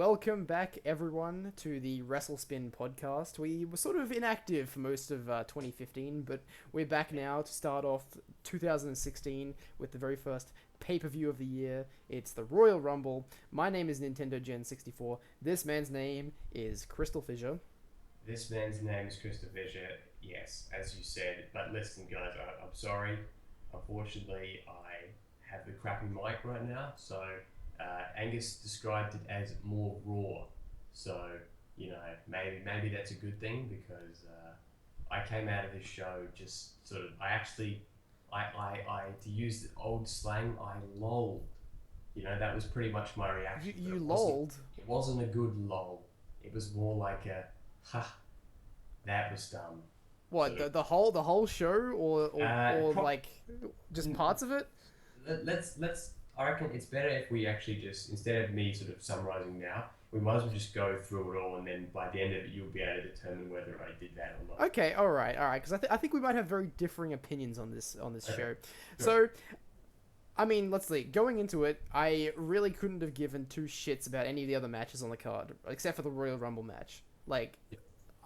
Welcome back, everyone, to the WrestleSpin podcast. We were sort of inactive for most of 2015, but we're back now to start off 2016 with the very first pay-per-view of the year. It's the Royal Rumble. My name is Nintendogen64. This man's name is CrystalFissure. This man's name is CrystalFissure. Yes, as you said. But listen, guys, I'm sorry. Unfortunately, I have the crappy mic right now. So Angus described it as more raw. So maybe that's a good thing because I came out of this show just sort of. I to use the old slang, I lolled. That was pretty much my You, reaction. But you lolled. it wasn't a good lol. It was more like a ha. That was dumb. What, Sort of. the whole show, or Pro- like just parts of it? let's. I reckon it's better if we actually just, instead of me sort of summarizing now, we might as well just go through it all, and then by the end of it, you'll be able to determine whether I did that or not. Okay, all right, because I think we might have very differing opinions on this Okay. show. Sure. So, I mean, let's see. Going into it, I really couldn't have given two shits about any of the other matches on the card, except for the Royal Rumble match. Like,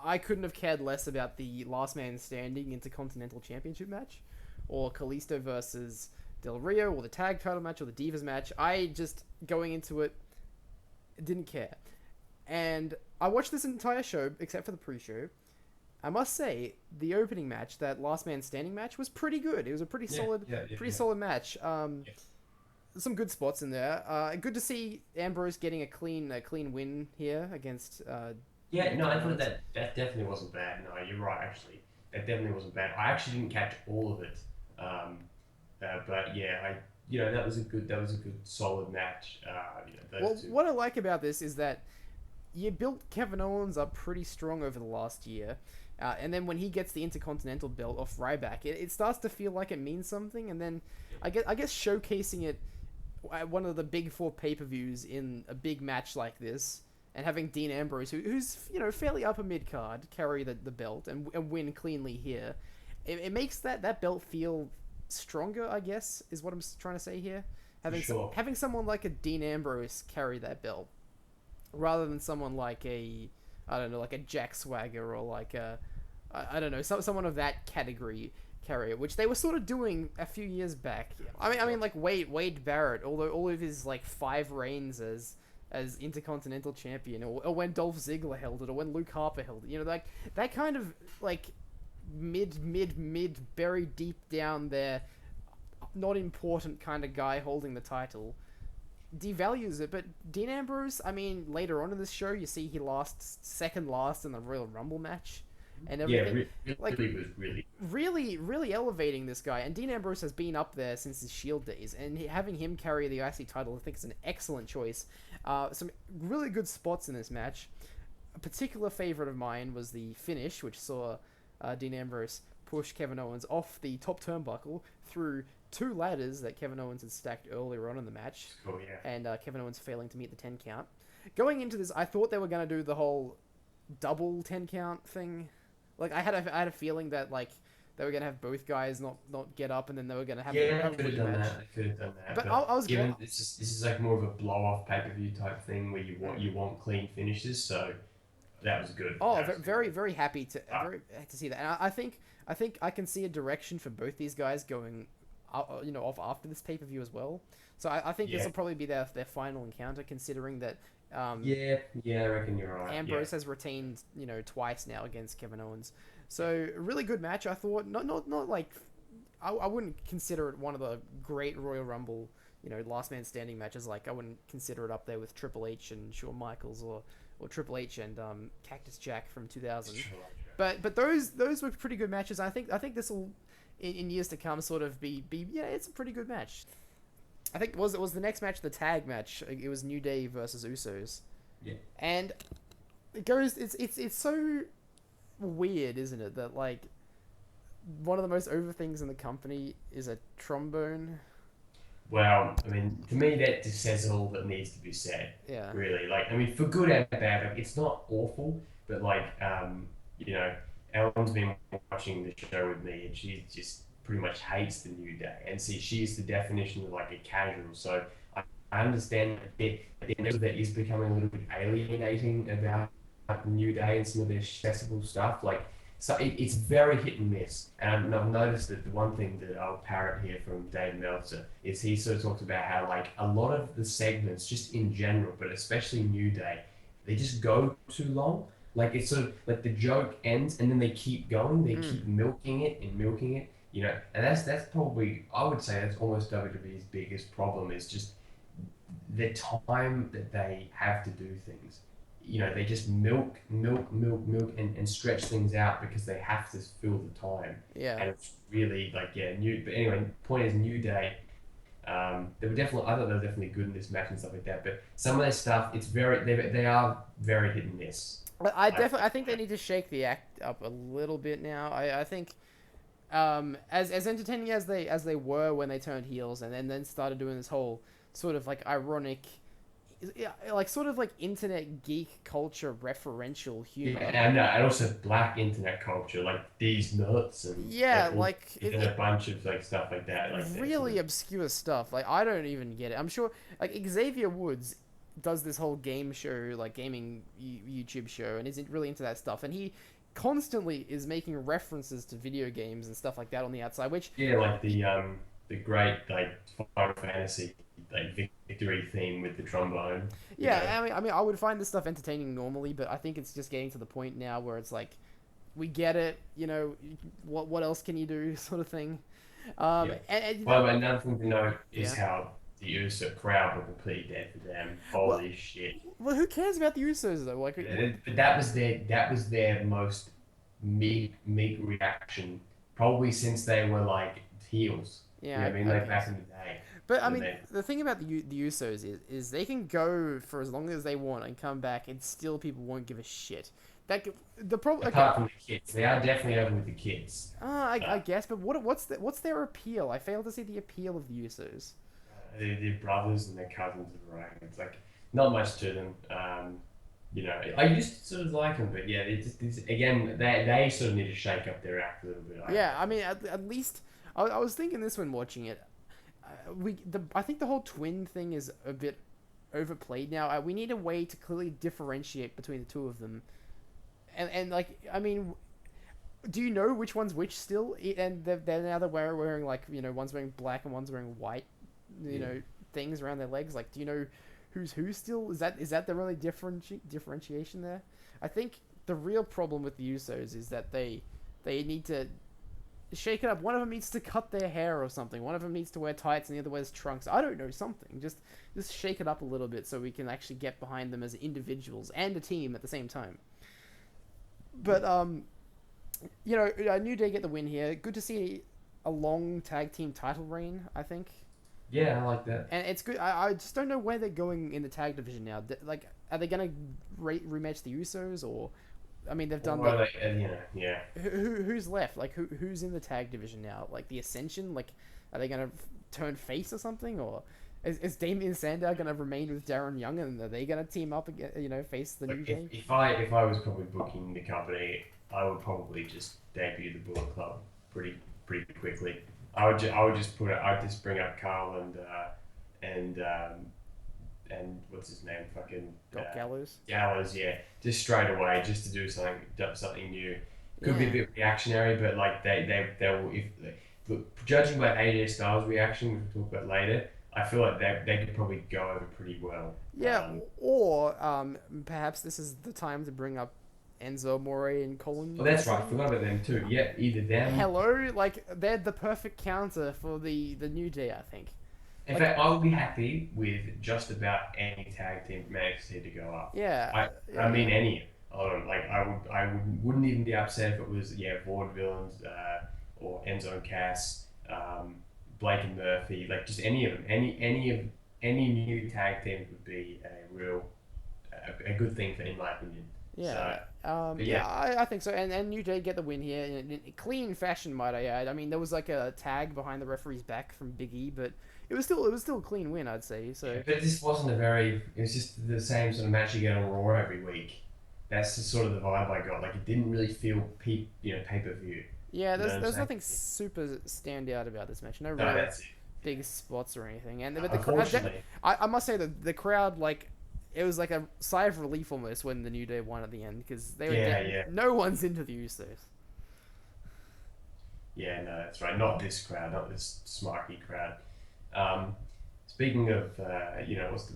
I couldn't have cared less about the Last Man Standing Intercontinental Championship match, or Kalisto versus Del Rio, or the tag title match, or the Divas match. I just, going into it, didn't care. And I watched this entire show, except for the pre-show. I must say, the opening match, that Last Man Standing match, was pretty good. It was a Yeah, yeah, yeah, pretty yeah. solid match. Yeah. Some good spots in there. Good to see Ambrose getting a clean win here against Yeah, no, I Kevin thought Owens. that definitely wasn't bad. No, you're right, actually. That definitely wasn't bad. I actually didn't catch all of it. Um, but yeah, that was a good solid match. Well, Those two. what I like about this is that you built Kevin Owens up pretty strong over the last year. And then when he gets the Intercontinental belt off Ryback, it starts to feel like it means something. And then I guess showcasing it at one of the big four pay-per-views in a big match like this, and having Dean Ambrose, who's fairly upper mid card, carry the belt and win cleanly here, it makes that belt feel stronger. I guess is what I'm trying to say here. For sure. Having someone like a Dean Ambrose carry that belt rather than someone like I don't know, like a Jack Swagger, or like I don't know, someone of that category carry it, which they were sort of doing a few years back. I mean, like Wade Barrett, although all of his like five reigns as Intercontinental Champion, or when Dolph Ziggler held it, or when Luke Harper held it, like that kind of like mid, buried deep down there, not important kind of guy holding the title devalues it. But Dean Ambrose, I mean, later on in this show, you see he lost second last in the Royal Rumble match and Yeah, everything. Like, really was really. really elevating this guy. And Dean Ambrose has been up there since his Shield days, and having him carry the IC title, I think, is an excellent choice. Some really good spots in this match. A particular favorite of mine was the finish, which saw Dean Ambrose push Kevin Owens off the top turnbuckle through two ladders that Kevin Owens had stacked earlier on in the match, Oh yeah. and Kevin Owens failing to meet the 10 count. Going into this, I thought they were going to do the whole double 10 count thing. Like, I had a feeling that, like, they were going to have both guys not get up, and then they were going to have Yeah, have I a could have done rematch. that. I could have done that. But But I was glad. given this is like more of a blow off pay per view type thing where you want clean finishes, so that was good. Oh, That was good. very, very happy Uh, to see that. And I think I can see a direction for both these guys going, off after this pay per view as well. So I think this yeah, will probably be their final encounter, considering that yeah, yeah. I reckon you're right. Yeah, Ambrose has retained, twice now against Kevin Owens. So a really good match, I thought. Not like I wouldn't consider it one of the great Royal Rumble, last man standing matches. Like, I wouldn't consider it up there with Triple H and Shawn Michaels, or Triple H and Cactus Jack from 2000. sure. But those were pretty good matches. I think this will in years to come sort of be yeah, it's a pretty good match. I think it was the next match, the tag match. It was New Day versus Usos, Yeah. and it goes. It's so weird, isn't it? That, like, one of the most over things in the company is a trombone. Well, I mean, to me, that just says all that needs to be said. Yeah. Really, like, I mean, for good and bad, like, it's not awful, but like, you know, Ellen's been watching the show with me, and she just pretty much hates the New Day, and see, she's the definition of like a casual. So I understand a bit that is becoming a little bit alienating about the New Day and some of their accessible stuff. Like, so it's very hit and miss. And I've noticed that the one thing that I'll parrot here from Dave Meltzer is he sort of talks about how like a lot of the segments, just in general, but especially New Day, they just go too long. Like it's sort of like the joke ends and then they keep going, they Mm. keep milking it and milking it, you know, and that's probably I would say that's almost WWE's biggest problem is just the time that they have to do things. You know, they just milk, and stretch things out because they have to fill the time. Yeah. And it's really like, yeah, new. But anyway, point is, New Day. They were definitely, I thought they were definitely good in this match and stuff like that. But some of their stuff, it's very, they are very hit and miss. I think they need to shake the act up a little bit now. I think as entertaining as they were when they turned heels and then started doing this whole sort of like ironic, yeah, like sort of like internet geek culture referential Yeah, humor. and also black internet culture, like these nuts and Yeah, like all, like and a bunch of like stuff like that, like that sort really of. obscure stuff. Like I don't even get it. I'm sure like Xavier Woods does this whole game show, like gaming YouTube show, and isn't really into that stuff. And he constantly is making references to video games and stuff like that on the outside, which Yeah, like the great like Final Fantasy like victory theme with the trombone, you know. yeah, I would find this stuff entertaining normally, but I think it's just getting to the point now where it's like, we get it, you know, what else can you do, sort of thing. Yeah. And By the way, another thing to note is yeah. how the USA crowd were completely dead for them. Well, Holy shit! well, who cares about the Usos though? Like, But that was their most meek reaction probably since they were like heels. You know yeah, what I mean? I Like guess. back in the day But I when mean, they the thing about the Usos is they can go for as long as they want and come back, and still people won't give a shit. The problem. Okay, apart from the kids, they are definitely over with the kids. I Uh, guess. But what's their appeal? I fail to see the appeal of the Usos. they're brothers and they're cousins of right. It's like not much to them. You know, I used to sort of like them, but yeah, again, they sort of need to shake up their act a little bit. I Yeah, think. I mean, at least I was thinking this when watching it. I think the whole twin thing is a bit overplayed now. We need a way to clearly differentiate between the two of them, and like I mean, do you know which one's which still? And they're now wearing like, you know, one's wearing black and one's wearing white, you Yeah. know, things around their legs. Like, do you know who's who still? Is that the really differentiation there? I think the real problem with the Usos is that they need to shake it up. One of them needs to cut their hair or something. One of them needs to wear tights and the other wears trunks. I don't know, something. Just shake it up a little bit so we can actually get behind them as individuals and a team at the same time. But you know, New Day get the win here. Good to see a long tag team title reign, I think. Yeah, I like that. And it's good. I just don't know where they're going in the tag division now. Like, are they gonna rematch the Usos, or I mean, they've done Or that. like, you know, yeah. Who's left? Like, who's in the tag division now? Like the Ascension? Like, are they gonna turn face or something? Or is Damian Sandow gonna remain with Darren Young, and are they gonna team up again? You know, face the New Like Day? if I was probably booking the company, I would probably just debut the Bullet Club pretty quickly. I would just I'd just bring up Carl and and what's his name, fucking Doc Gallows. Gallows, yeah, just straight away, just to do something new. Could be a Yeah. bit reactionary, but like they will if look, judging by AJ Styles' reaction, which we'll talk about later, I feel like they could probably go over pretty well. Yeah, or perhaps this is the time to bring up Enzo More and Colin Oh, that's right. I Cassidy. forgot about them too. Yeah, either them. Hello, like they're the perfect counter for the New Day, I think. In Like, fact, I would be happy with just about any tag team from NXT to go up. yeah, I mean any. Like wouldn't even be upset if it was yeah Vaudevillains or Enzo and Cass, Blake and Murphy, like just any of them. Any new tag teams would be a real a good thing for in my opinion. yeah, So, but yeah. yeah, I think so. And New Day get the win here in clean fashion, might I add. I mean, there was like a tag behind the referee's back from Big E, but it was still a clean win, I'd say. So but this wasn't a very. It was just the same sort of match you get on Raw every week. That's the sort of the vibe I got. Like it didn't really feel pay per view. yeah, You know what I'm there's saying? nothing super standout about this match. No No, real that's it. big spots or anything. And but the crowd, Unfortunately, I must say that the crowd like it was like a sigh of relief almost when the New Day won at the end because they were yeah, yeah, no one's into the Usos. yeah. No, that's right. Not this crowd, not this smarky crowd. Um, Speaking of,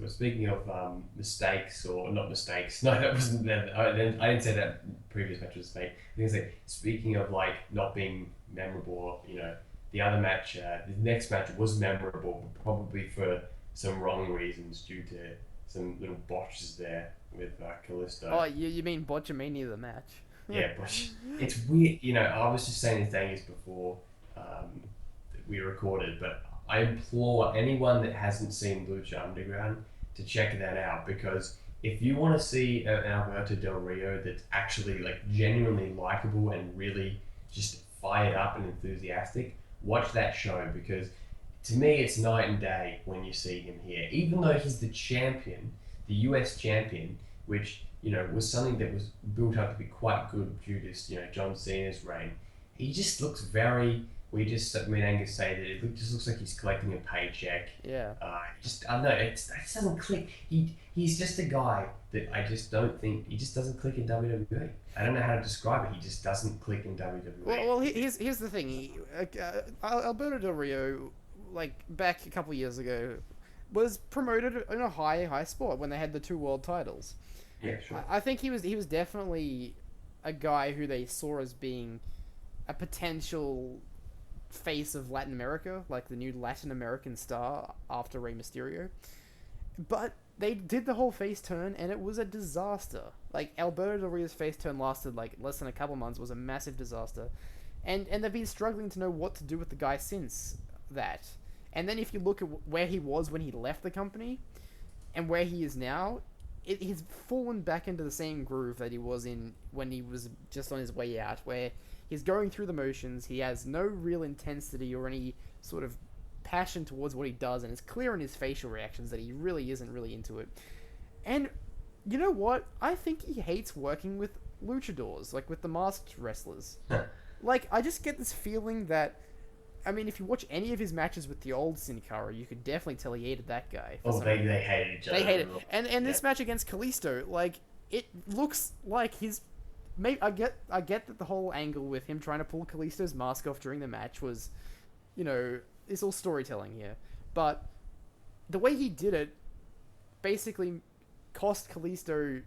speaking of mistakes or not mistakes. No, that wasn't that. I didn't say that previous match was a mistake. I think I say speaking of like not being memorable. The other match, the next match was memorable, but probably for some wrong reasons due to some little botches there with Callisto. Oh, you mean Botchamania the match? Yeah, but it's weird. I was just saying this thing is before we recorded, but I implore anyone that hasn't seen Lucha Underground to check that out because if you want to see an Alberto Del Rio that's actually like genuinely likable and really just fired up and enthusiastic, watch that show because to me it's night and day when you see him here. Even though he's the champion, the US champion, which was something that was built up to be quite good due to John Cena's reign. He just looks very. We just me and Angus say that just looks like he's collecting a paycheck. Yeah. I don't know. It just doesn't click. He's just a guy that I just don't think he just doesn't click in WWE. I don't know how to describe it. He just doesn't click in WWE. Well, here's the thing. Alberto Del Rio, like back a couple of years ago, was promoted in a high spot when they had the two world titles. Yeah, sure. I think he was definitely a guy who they saw as being a potential face of Latin America, like the new Latin American star after Rey Mysterio. But they did the whole face turn and it was a disaster. Like Alberto Del Rio's face turn lasted like less than a couple months, was a massive disaster. And they've been struggling to know what to do with the guy since that. And then if you look at where he was when he left the company and where he is now, he's fallen back into the same groove that he was in when he was just on his way out, where he's going through the motions, he has no real intensity or any sort of passion towards what he does, and it's clear in his facial reactions that he really isn't really into it. And you know what? I think he hates working with luchadors, like with the masked wrestlers. Like, I just get this feeling that, I mean, if you watch any of his matches with the old Sin Cara, you could definitely tell he hated that guy. They hated each other. They hate it. And this match against Kalisto, like, it looks like his... Maybe I get that the whole angle with him trying to pull Kalisto's mask off during the match was, it's all storytelling here. But the way he did it basically cost Kalisto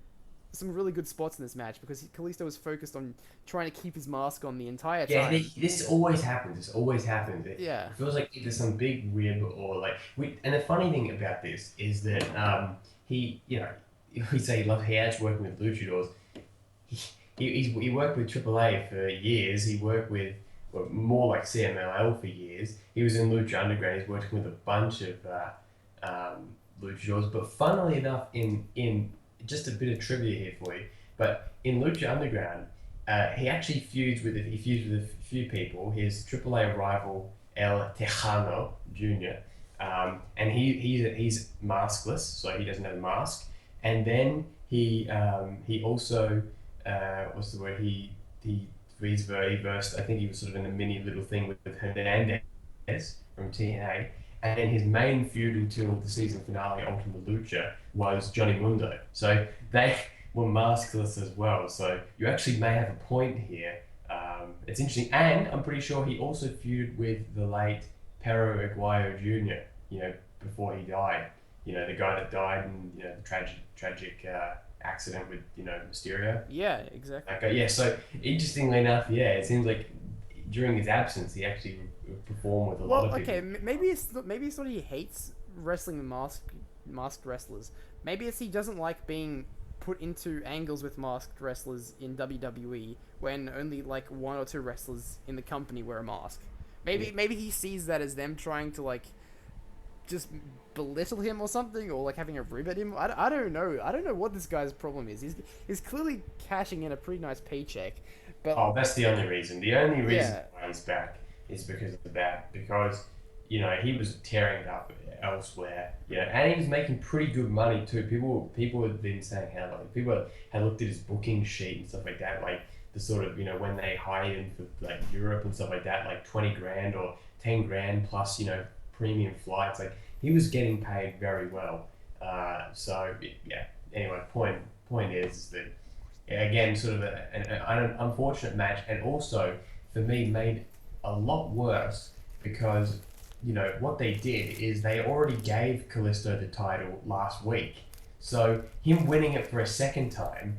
some really good spots in this match because Kalisto was focused on trying to keep his mask on the entire time. Yeah, this always happens. This always happens. It feels like there's some big rib or like. And the funny thing about this is that he say he has working with luchadors. He worked with AAA for years. He worked with more like CMLL for years. He was in Lucha Underground. He's working with a bunch of luchadors. But funnily enough, in just a bit of trivia here for you, but in Lucha Underground, he actually feuds with a few people. His AAA rival El Tejano Jr. And he's maskless, so he doesn't have a mask. And then he also what's the word? He versed. I think he was sort of in a mini little thing with Hernandez from TNA. And then his main feud until the season finale, Ultima Lucha, was Johnny Mundo. So they were maskless as well. So you actually may have a point here. It's interesting. And I'm pretty sure he also feuded with the late Perro Aguayo Jr., before he died. The guy that died in the tragic accident with, Mysterio. Yeah, exactly. Okay, yeah, so interestingly enough, it seems like during his absence, he actually performed with a lot of people. Well, okay, maybe it's not he hates wrestling the masked wrestlers. Maybe it's he doesn't like being put into angles with masked wrestlers in WWE when only like one or two wrestlers in the company wear a mask. Maybe he sees that as them trying to like just belittle him or something, or like having a rib at him. I don't know. I don't know what this guy's problem is. He's clearly cashing in a pretty nice paycheck. But that's the only reason. The only reason why he's back is because of that. Because he was tearing it up elsewhere. And he was making pretty good money too. People have been saying how like people had looked at his booking sheet and stuff like that. Like the sort of when they hired him for like Europe and stuff like that, like 20 grand or 10 grand plus premium flights. Like he was getting paid very well. So yeah. Anyway, point is that again, sort of an unfortunate match, and also for me made a lot worse because what they did is they already gave Callisto the title last week, so him winning it for a second time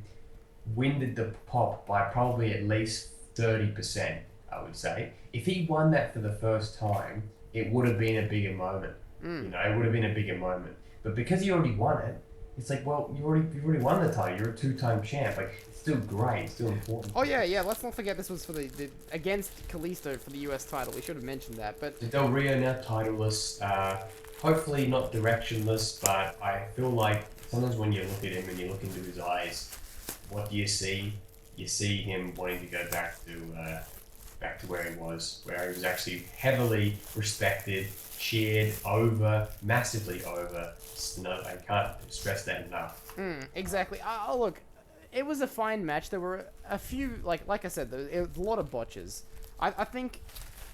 winded the pop by probably at least 30%. I would say if he won that for the first time, it would have been a bigger moment. It would have been a bigger moment. But because he already won it, it's like, well, you've already won the title. You're a two-time champ. Like, it's still great. It's still important. Oh yeah. Let's not forget this was for the against Kalisto for the US title. We should have mentioned that. But Del Rio now titleless. Hopefully not directionless, but I feel like sometimes when you look at him and you look into his eyes, what do you see? You see him wanting to go back to where he was actually heavily respected, cheered over, massively over. No, I can't stress that enough. Exactly. Look, it was a fine match. There were a few, like I said, there was a lot of botches. I think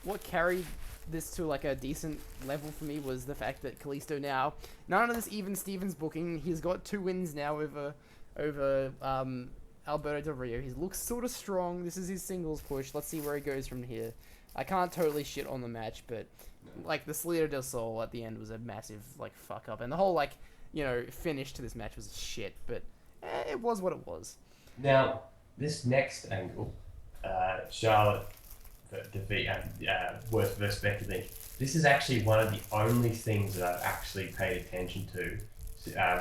what carried this to like a decent level for me was the fact that Kalisto now, none of this even Stevens booking. He's got 2 wins now over Alberto Del Rio. He looks sort of strong. This is his singles push. Let's see where he goes from here. I can't totally shit on the match, but like the Salida del Sol at the end was a massive like fuck up, and the whole finish to this match was shit. But it was what it was. Now this next angle, Charlotte defeat worth versus Becky Lynch. This is actually one of the only things that I've actually paid attention to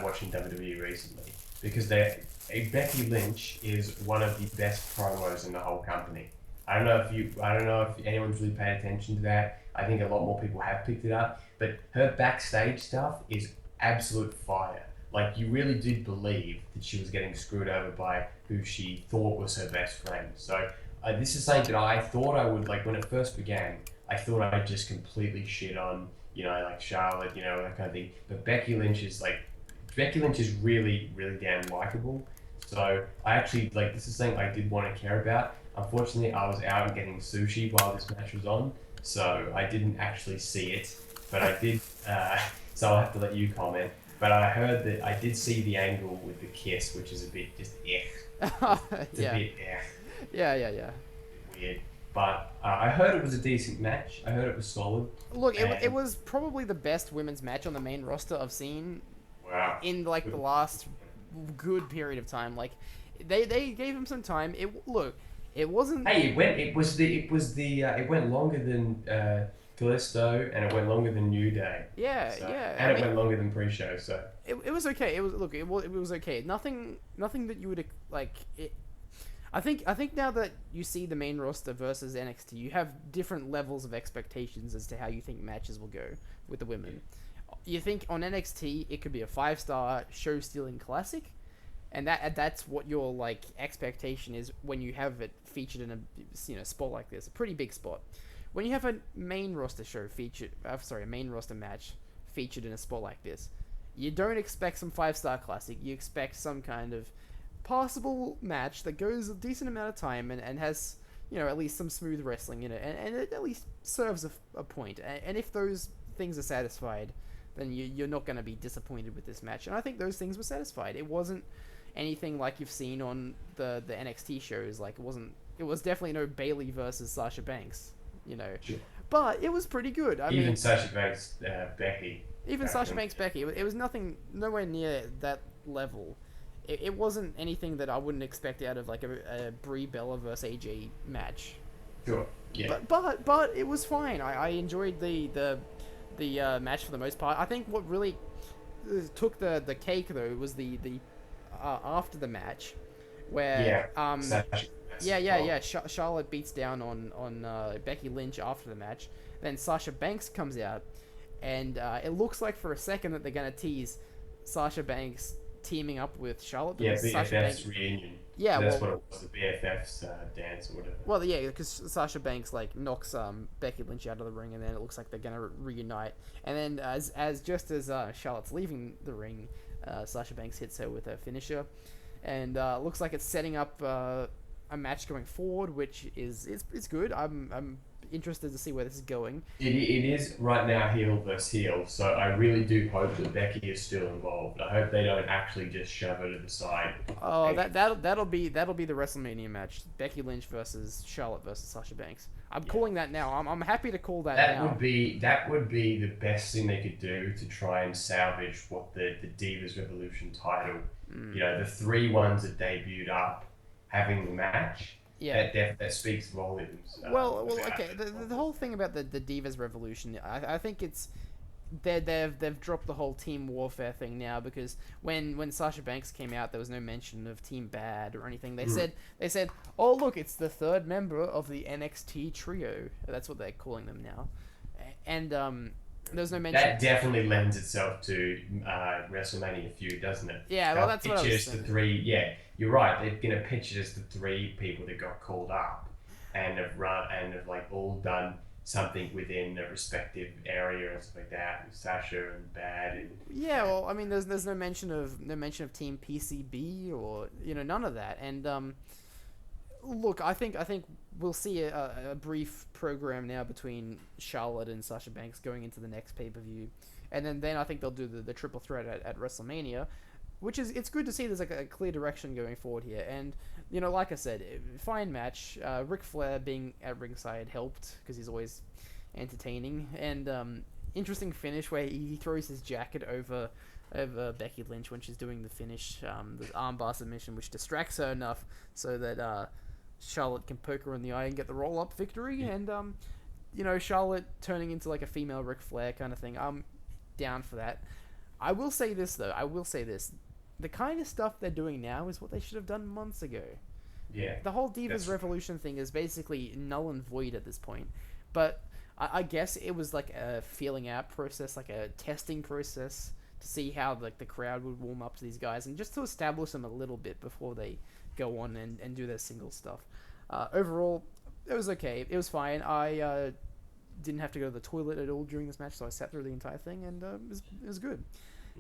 watching WWE recently, because Becky Lynch is one of the best promos in the whole company. I don't know if anyone's really paid attention to that. I think a lot more people have picked it up, but her backstage stuff is absolute fire. Like, you really did believe that she was getting screwed over by who she thought was her best friend. So this is something that I thought I would, like, when it first began, I thought I'd just completely shit on, like Charlotte, that kind of thing. But Becky Lynch is really, really damn likable. So I actually, this is something I did want to care about. Unfortunately, I was out getting sushi while this match was on, so I didn't actually see it. But I did, so I'll have to let you comment. But I heard that I did see the angle with the kiss, which is a bit just It's a bit Yeah. Weird. But I heard it was a decent match. I heard it was solid. Look, it was probably the best women's match on the main roster I've seen in the last good period of time. Like, they gave him some time. It wasn't. Hey, it went longer than Callisto, and it went longer than New Day. Yeah. And it went longer than pre-show. So it was okay. It was okay. Nothing that you would like. I think now that you see the main roster versus NXT, you have different levels of expectations as to how you think matches will go with the women. You think on NXT it could be a 5-star show-stealing classic, and that's what your expectation is when you have it featured in a spot like this, a pretty big spot. When you have a main roster a main roster match featured in a spot like this, you don't expect some 5-star classic. You expect some kind of passable match that goes a decent amount of time and has at least some smooth wrestling in it, and it at least serves a point. And if those things are satisfied, then you're not going to be disappointed with this match. And I think those things were satisfied. It wasn't anything like you've seen on the NXT shows. It was definitely no Bayley versus Sasha Banks, Sure. But it was pretty good. I mean, Sasha Banks, Becky. Even Sasha Banks, Becky. It was nowhere near that level. It wasn't anything that I wouldn't expect out of a Brie Bella versus AJ match. Sure. Yeah. But it was fine. I enjoyed the match for the most part. I think what really took the cake though was the after the match, where Charlotte beats down on Becky Lynch after the match. Then Sasha Banks comes out, and it looks like for a second that they're gonna tease Sasha Banks teaming up with Charlotte. BFF's reunion. Yeah, that's what it was, the BFF's dance or whatever. Well, yeah, because Sasha Banks knocks Becky Lynch out of the ring, and then it looks like they're gonna reunite. And then as Charlotte's leaving the ring, Sasha Banks hits her with a finisher, and looks like it's setting up a match going forward, which is good. I'm interested to see where this is going. It is right now heel versus heel, so I really do hope that Becky is still involved. I hope they don't actually just shove her to the side. Oh, And that'll be the WrestleMania match: Becky Lynch versus Charlotte versus Sasha Banks. I'm yeah, calling that now. I'm happy to call that that now. would be the best thing they could do to try and salvage what the Divas Revolution title. Mm. You know, the three ones that debuted up having the match. Yeah. That speaks volumes. Well, About okay. it. The whole thing about the Divas Revolution, I think it's they've dropped the whole team warfare thing now, because when Sasha Banks came out, there was no mention of Team Bad or anything. They said, oh look, it's the third member of the NXT trio. That's what they're calling them now, and there's no mention. That definitely lends itself to WrestleMania feud, doesn't it? Yeah, well, that's what I was Pitch it as the three. Yeah, you're right. They're gonna pitch it as the three people that got called up and have like all done something within their respective area and stuff like that. With Sasha and Bad and Yeah, well, I mean, there's no mention of Team PCB or none of that. And look, I think we'll see a brief program now between Charlotte and Sasha Banks going into the next pay-per-view, and then I think they'll do the triple threat at WrestleMania, which is, it's good to see there's like a clear direction going forward here. And like I said, fine match. Ric Flair being at ringside helped, because he's always entertaining, and interesting finish where he throws his jacket over Becky Lynch when she's doing the finish, the armbar submission, which distracts her enough so that Charlotte can poke her in the eye and get the roll-up victory. Yeah. And Charlotte turning into like a female Ric Flair kind of thing. I'm down for that. I will say this though. The kind of stuff they're doing now is what they should have done months ago. yeah. The whole Divas Revolution thing is basically null and void at this point. But I guess it was like a feeling out process, like a testing process, to see how like the crowd would warm up to these guys, and just to establish them a little bit before they go on and do their single stuff. Overall, it was okay. It was fine. I didn't have to go to the toilet at all during this match, so I sat through the entire thing, and it was good.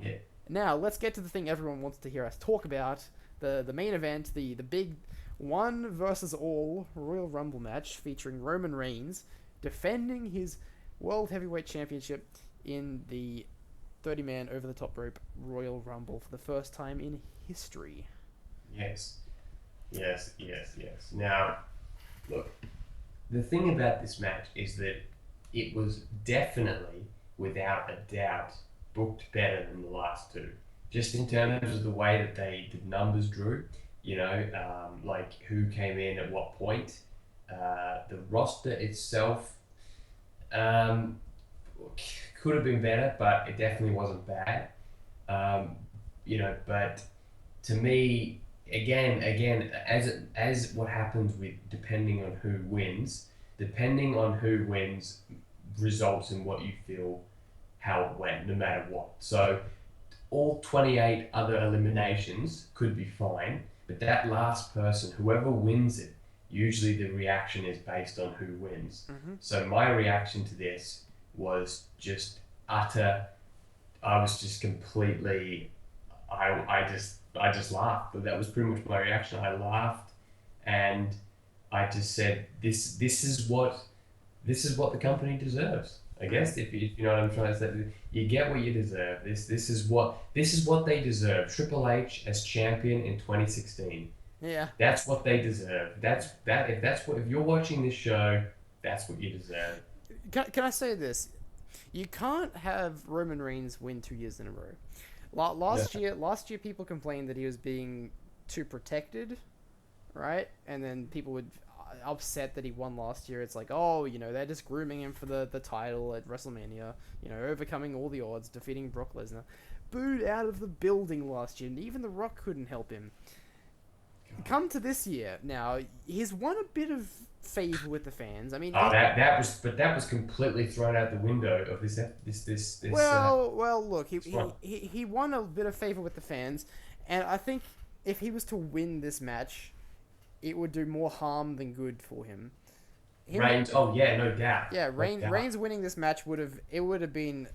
Yeah. Now, let's get to the thing everyone wants to hear us talk about, the main event, the big one versus all Royal Rumble match featuring Roman Reigns defending his World Heavyweight Championship in the 30-man over-the-top rope Royal Rumble for the first time in history. Yes. Now, look, the thing about this match is that it was definitely, without a doubt, booked better than the last two. Just in terms of the way that the numbers drew, like who came in at what point. The roster itself could have been better, but it definitely wasn't bad. But to me, again, as what happens with depending on who wins results in what you feel how it went, no matter what. So all 28 other eliminations could be fine, but that last person, whoever wins it, usually the reaction is based on who wins. Mm-hmm. So my reaction to this was just utter. I was just completely. I just laughed. But that was pretty much my reaction. I laughed, and I just said, "This is what the company deserves." I guess if you know what I'm trying to say, you get what you deserve. This is what they deserve. Triple H as champion in 2016. Yeah. That's what they deserve. If you're watching this show, that's what you deserve. Can I say this? You can't have Roman Reigns win 2 years in a row. Last year people complained that he was being too protected, right? And then people would upset that he won last year. It's like, oh, they're just grooming him for the title at WrestleMania, overcoming all the odds, defeating Brock Lesnar. Booed out of the building last year, and even The Rock couldn't help him. Come to this year now, he's won a bit of favor with the fans. I mean, that was completely thrown out the window of this. Well, look, he won a bit of favor with the fans, and I think if he was to win this match, it would do more harm than good for him. Reigns, no doubt. Yeah, No doubt. Reigns winning this match would have been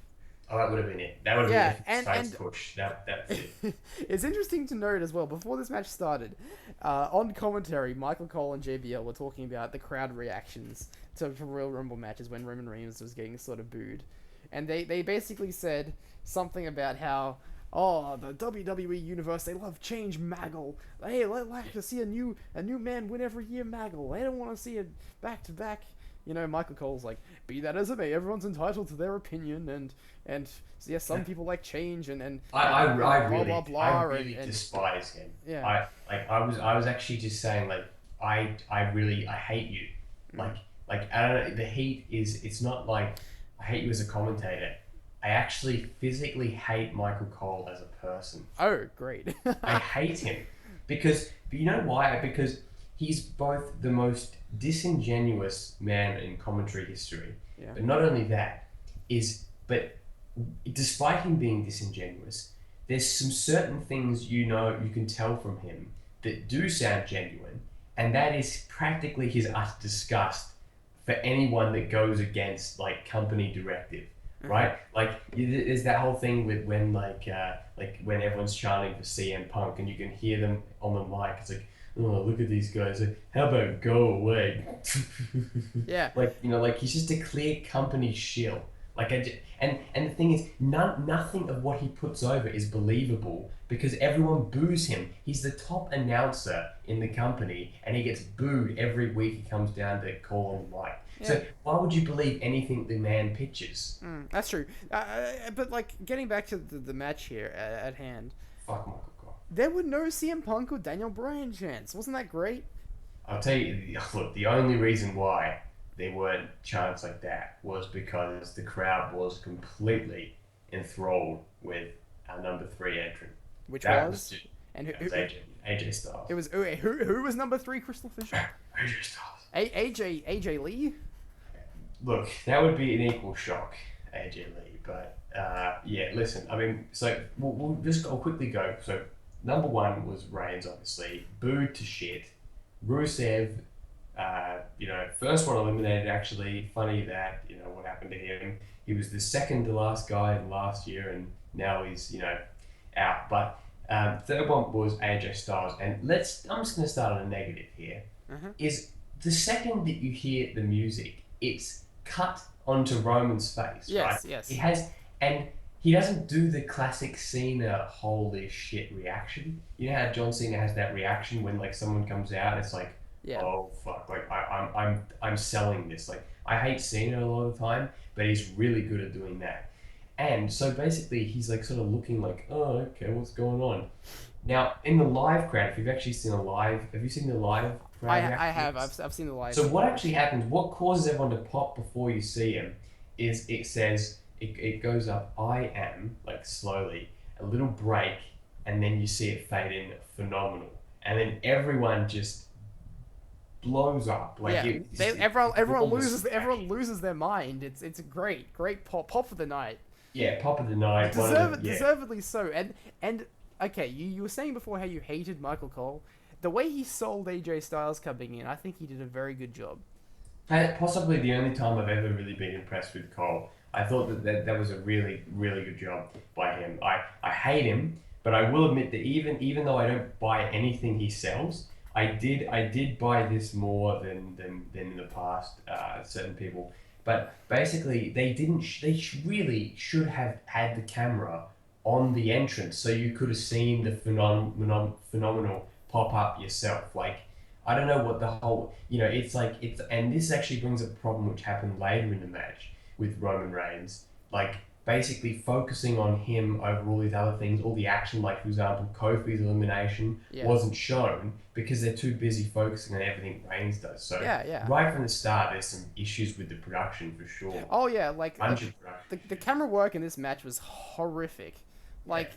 Oh, that would have been it. That would have Yeah, been a face push. That's it. it's interesting to note as well, before this match started, on commentary, Michael Cole and JBL were talking about the crowd reactions to Royal Rumble matches when Roman Reigns was getting sort of booed. And they basically said something about how, oh, the WWE Universe, they love change, Maggle. Hey, they like to see a new man win every year, Maggle. They don't want to see it back-to-back. You know, Michael Cole's like, be that as it may, everyone's entitled to their opinion, and so yeah, some people like change, and blah blah blah, I really despise him. Yeah. I was actually just saying like I hate you. Like I don't know, the hate is, it's not like I hate you as a commentator. I actually physically hate Michael Cole as a person. Oh, great. I hate him because, but you know why? Because he's both the most disingenuous man in commentary history. Yeah. But not only that, but despite him being disingenuous, there's some certain things you can tell from him that do sound genuine, and that is practically his utter disgust for anyone that goes against like company directive. Right, like there's that whole thing with when like when everyone's chanting for CM Punk and you can hear them on the mic. It's like, oh, look at these guys. Like, how about go away? Yeah. Like he's just a clear company shill. Like and the thing is, nothing of what he puts over is believable because everyone boos him. He's the top announcer in the company, and he gets booed every week he comes down to call on the mic. Yeah. So why would you believe anything the man pitches? That's true. But like getting back to the match here at hand. Fuck Michael Cole. There were no CM Punk or Daniel Bryan chants. Wasn't that great? I'll tell you. Look, the only reason why there weren't chants like that was because the crowd was completely enthralled with our number 3 entrant. Which was? And who AJ Styles. It was who was number 3, CrystalFissure? AJ Styles. AJ Lee? Look, that would be an equal shock, AJ Lee. But yeah, listen, I mean, so we'll just quickly go. So number 1 was Reigns, obviously, booed to shit. Rusev, first one eliminated. Actually, funny that what happened to him. He was the second to last guy last year, and now he's out. But third one was AJ Styles, and I'm just going to start on a negative here. Is the second that you hear the music, it's cut onto Roman's face. Yes, right? yes. It has, and he doesn't do the classic Cena holy shit reaction. You know how John Cena has that reaction when like someone comes out, it's like, oh fuck, like I'm selling this. Like I hate Cena a lot of the time, but he's really good at doing that. And so basically he's like sort of looking like, oh okay, what's going on? Now in the live crowd, if you've actually seen have you seen the live crowd? I have. I've seen the live. So what actually happens, what causes everyone to pop before you see him is it says, it goes up, I am, like slowly, a little break, and then you see it fade in, phenomenal. And then everyone just blows up. Like everyone loses their mind. It's a great pop for the night. Yeah, pop of the night. Deservedly so. And okay, you were saying before how you hated Michael Cole. The way he sold AJ Styles coming in, I think he did a very good job. Possibly the only time I've ever really been impressed with Cole. I thought that was a really, really good job by him. I hate him, but I will admit that even though I don't buy anything he sells, I did buy this more than in the past, certain people. But basically, they really should have had the camera on the entrance so you could have seen the phenomenal pop up yourself. Like, I don't know what the whole, and this actually brings up a problem which happened later in the match with Roman Reigns. Like, basically focusing on him over all these other things, all the action, like, for example, Kofi's elimination wasn't shown because they're too busy focusing on everything Reigns does. So, right from the start, there's some issues with the production for sure. Oh, yeah, like, the camera work in this match was horrific. Like,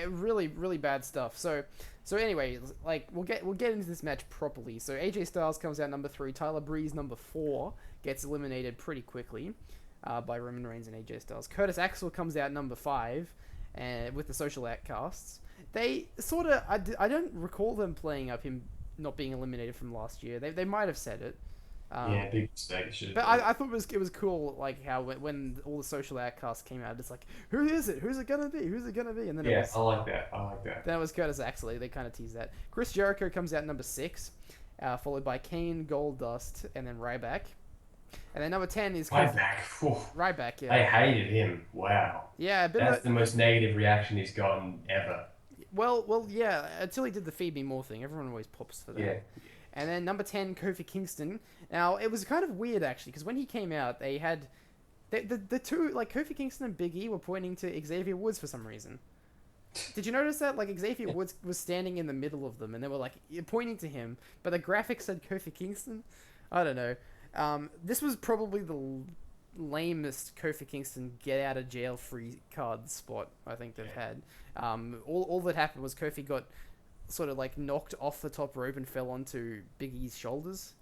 really, really bad stuff. So anyway, like, we'll get into this match properly. So AJ Styles comes out number 3, Tyler Breeze number 4, gets eliminated pretty quickly by Roman Reigns and AJ Styles. Curtis Axel comes out number 5, and with the Social Outcasts. They sort of, I don't recall them playing up him not being eliminated from last year. They might have said it. Um, Yeah, big mistake. Should have but done it. I thought it was cool, like how when all the social outcasts came out, it's like, who is it? Who's it gonna be? Who's it gonna be? And Yeah, I like that. I like that. then it was Curtis Axel. They kind of teased that. Chris Jericho comes out number 6, followed by Kane, Goldust, and then Ryback. And then number 10 is Ryback. Whew. Ryback. I Yeah, hated him. Wow. yeah, a bit of That's a the most negative reaction he's gotten ever. yeah. Until he did the Feed Me More thing, everyone always pops for that. Yeah. And then number 10, Kofi Kingston. Now it was kind of weird actually, because when he came out, they had the two, like Kofi Kingston and Big E were pointing to Xavier Woods for some reason. Did you notice that? Like Xavier Woods was standing in the middle of them, and they were like pointing to him, but the graphics said Kofi Kingston. I don't know. This was probably the lamest Kofi Kingston get out of jail free card spot I think they've had. All that happened was Kofi got sort of like knocked off the top rope and fell onto Big E's shoulders.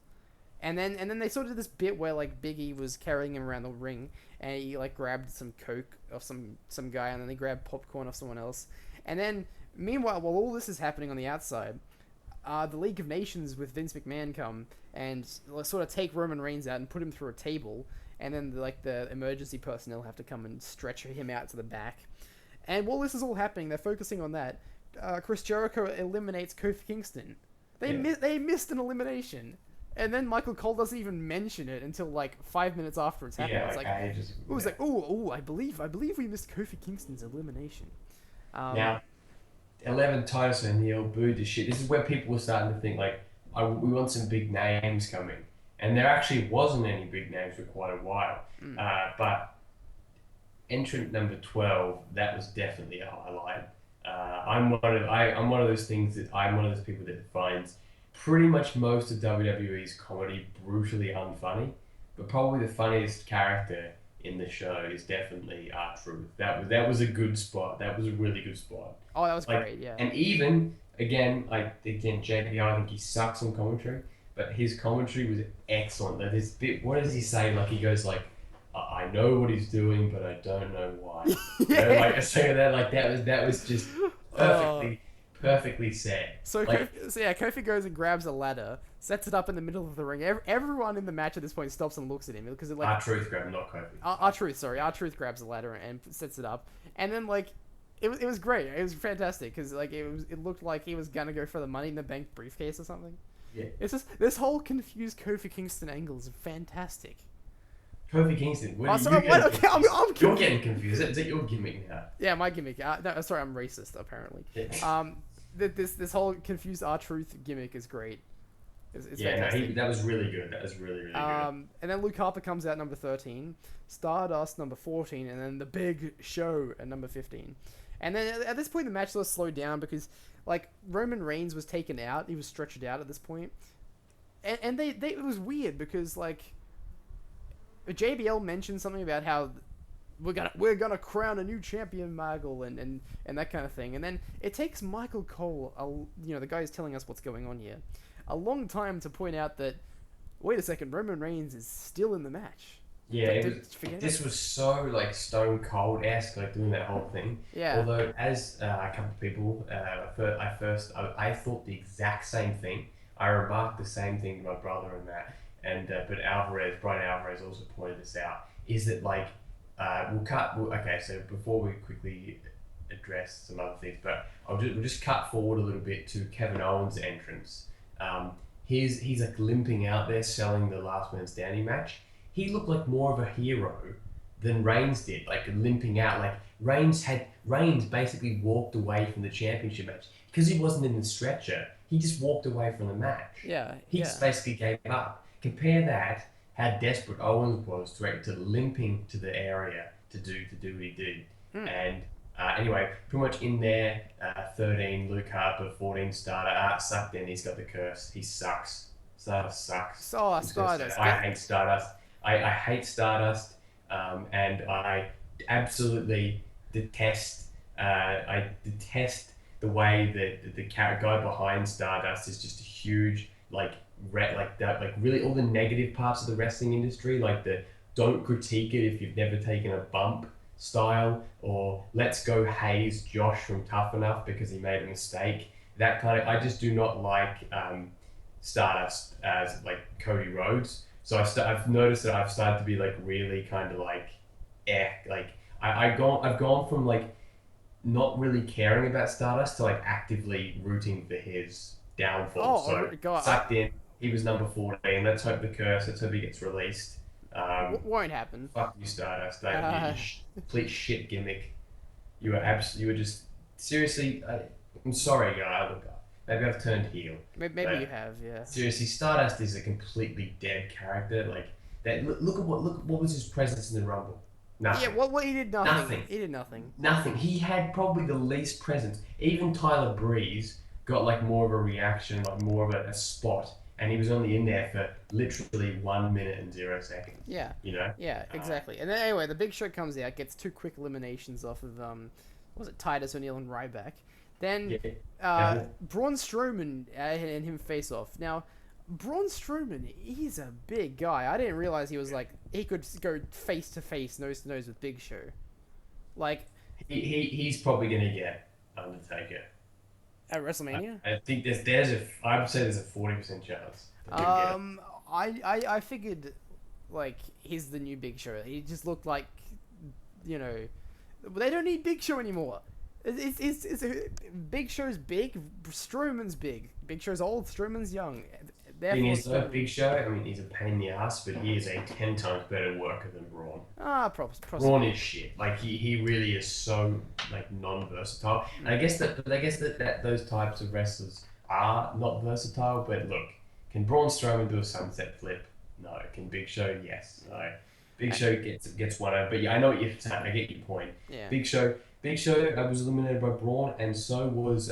And then they sort of did this bit where like Big E was carrying him around the ring, and he like grabbed some coke off some guy, and then they grabbed popcorn off someone else. And then meanwhile, while all this is happening on the outside, the League of Nations with Vince McMahon come and sort of take Roman Reigns out and put him through a table, and then like the emergency personnel have to come and stretch him out to the back. And while this is all happening, they're focusing on that. Chris Jericho eliminates Kofi Kingston. They missed an elimination. And then Michael Cole doesn't even mention it until like 5 minutes after it's happened. Yeah, It's like ages. it was like, oh, I believe we missed Kofi Kingston's elimination. Now, 11 Titus O'Neil booed the shit. This is where people were starting to think like, we want some big names coming, and there actually wasn't any big names for quite a while. But entrant number 12, that was definitely a highlight. I'm one of those things that I'm one of those people that finds pretty much most of WWE's comedy brutally unfunny, but probably the funniest character in the show is definitely R-Truth. That was a good spot. That was a really good spot. Oh, that was Like, great. Yeah. And even again, JBI, I think he sucks on commentary, but his commentary was excellent. Like this bit, what does he say? Like he goes like, I know what he's doing, but I don't know why. Yeah. You know, like a second there, like that was just perfectly said. So, Like, Kofi goes and grabs a ladder, sets it up in the middle of the ring. Everyone in the match at this point stops and looks at him because it like R-Truth grab, not Kofi. R-Truth grabs the ladder and sets it up, and then like it was great. It was fantastic because like it looked like he was gonna go for the Money in the Bank briefcase or something. Yeah. It's just this whole confused Kofi Kingston angle is fantastic. Kofi Kingston. What Oh, are sorry, you what? getting Okay, I'm confused? You're getting confused. Is it your gimmick now? Yeah, my gimmick. No, sorry, I'm racist apparently. Yeah. This whole confused R-Truth gimmick is great. It's Yeah, fantastic. no, that was really good. That was really good. And then Luke Harper comes out number 13, Stardust number 14, and then The Big Show at number 15. And then at this point, the match sort of slowed down because, like, Roman Reigns was taken out. He was stretched out at this point. And they it was weird because, like, JBL mentioned something about how we're gonna crown a new champion, Michael, and that kind of thing. And then it takes Michael Cole, the guy who's telling us what's going on here, a long time to point out that, wait a second, Roman Reigns is still in the match. Yeah, Forget this was so like Stone Cold-esque, like doing that whole thing. Yeah. Although, as a couple of people, I thought the exact same thing. I remarked the same thing to my brother and that, but Brian Alvarez also pointed this out. Is that like okay, so before we quickly address some other things, but we'll just cut forward a little bit to Kevin Owens' entrance. He's like limping out there selling the Last Man Standing match. He looked like more of a hero than Reigns did, like limping out. Like Reigns basically walked away from the championship match because he wasn't in the stretcher. He just walked away from the match. Yeah. He just basically gave up. Compare that, how desperate Owens was to limping to the area to do what he did. And anyway, pretty much in there, 13 Luke Harper, 14 Starter. Sucked in. He's got the curse. He sucks. Stardust sucks. Stardust. I hate Stardust. I hate Stardust, and I absolutely detest. I detest the way that the guy behind Stardust is just a huge really all the negative parts of the wrestling industry, like the don't critique it if you've never taken a bump style, or let's go haze Josh from Tough Enough because he made a mistake. That kind of, I just do not like Stardust as like Cody Rhodes. So I've noticed that I've started to be like really kind of like, like I've gone from like not really caring about Stardust to like actively rooting for his downfall. Oh, So God, sucked in. He was number 14. Let's hope the curse. Let's hope he gets released. won't happen. Fuck you, Stardust. Uh, Complete shit gimmick. You were just seriously. I'm sorry, guy. Look, maybe I've turned heel, maybe you but have, yeah. seriously, Stardust is a completely dead character. Like that. Look what was his presence in the Rumble? Yeah, Nothing. well, he did nothing. Nothing. He did nothing. Nothing. He had probably the least presence. Even Tyler Breeze got like more of a reaction, like more of a spot, and he was only in there for literally 1 minute and 0 seconds. Yeah, You know. yeah, exactly. And then anyway, the Big Show comes out, gets two quick eliminations off of was it Titus O'Neil and Ryback? Then Yeah. Definitely. Braun Strowman and him face off. Now, Braun Strowman, he's a big guy. I didn't realize he was like he could go face to face, nose to nose with Big Show. Like He's probably gonna get Undertaker. at WrestleMania. I think I would say there's a 40% chance that he'll get it. I figured like he's the new Big Show. He just looked like, you know, they don't need Big Show anymore. Big Show's big, Strowman's big. Big Show's old, Strowman's young. Thing Therefore, is, though, Big Show, I mean, he's a pain in the ass, but he is a 10 times better worker than Braun. props. Braun is shit. Like he really is so like non-versatile. And I guess that those types of wrestlers are not versatile. But look, can Braun Strowman do a sunset flip? No. Can Big Show? Yes. No. Big Show gets one over. But yeah, I know what you're saying. I get your point. Yeah. Big Show was eliminated by Braun, and so was